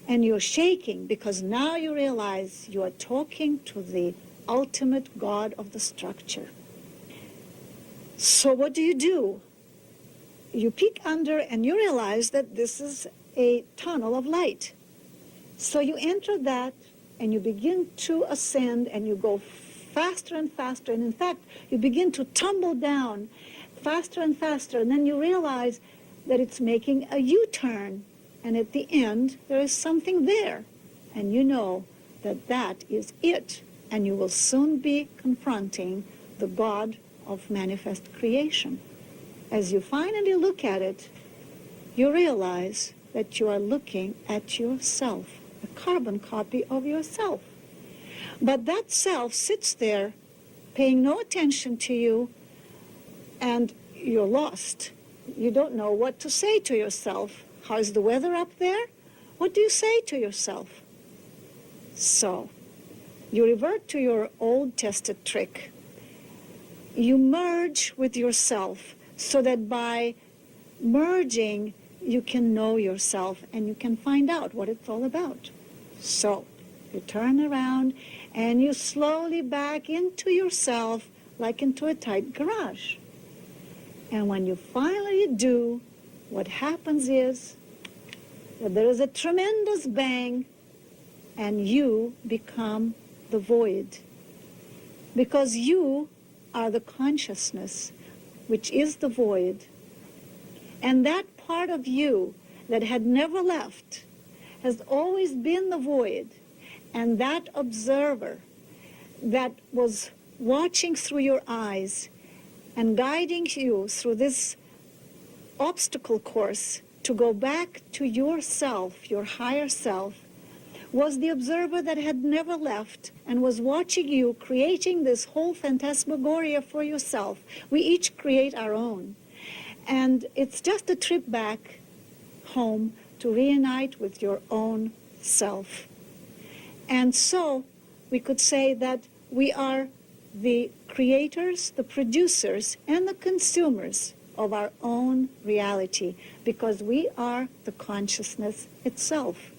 and you're shaking because now you realize you are talking to the ultimate God of the structure. So what do? You peek under and you realize that this is a tunnel of light. So you enter that and you begin to ascend and you go faster and faster. And in fact, you begin to tumble down faster and faster. And then you realize that it's making a U-turn. And at the end, there is something there. And you know that that is it. And you will soon be confronting the God of manifest creation. As you finally look at it, you realize that you are looking at yourself, a carbon copy of yourself. But that self sits there paying no attention to you, and you're lost. You don't know what to say to yourself. How's the weather up there? What do you say to yourself? So, you revert to your old tested trick. You merge with yourself so that by merging, you can know yourself and you can find out what it's all about. So, you turn around and you slowly back into yourself like into a tight garage. And when you finally do, what happens is that there is a tremendous bang and you become the void. Because you are the consciousness, which is the void. And that part of you that had never left has always been the void. And that observer that was watching through your eyes and guiding you through this obstacle course to go back to yourself, your higher self, was the observer that had never left and was watching you creating this whole phantasmagoria for yourself. We each create our own. And it's just a trip back home to reunite with your own self. And so we could say that we are the creators, the producers, and the consumers of our own reality because we are the consciousness itself.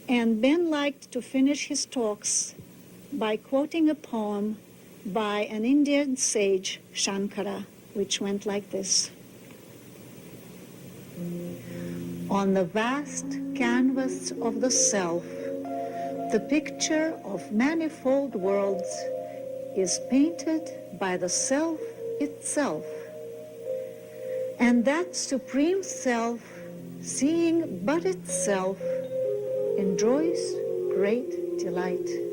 And Ben liked to finish his talks by quoting a poem by an Indian sage, Shankara, which went like this. On the vast canvas of the self, the picture of manifold worlds is painted by the self itself. And that supreme self, seeing but itself, enjoys great delight.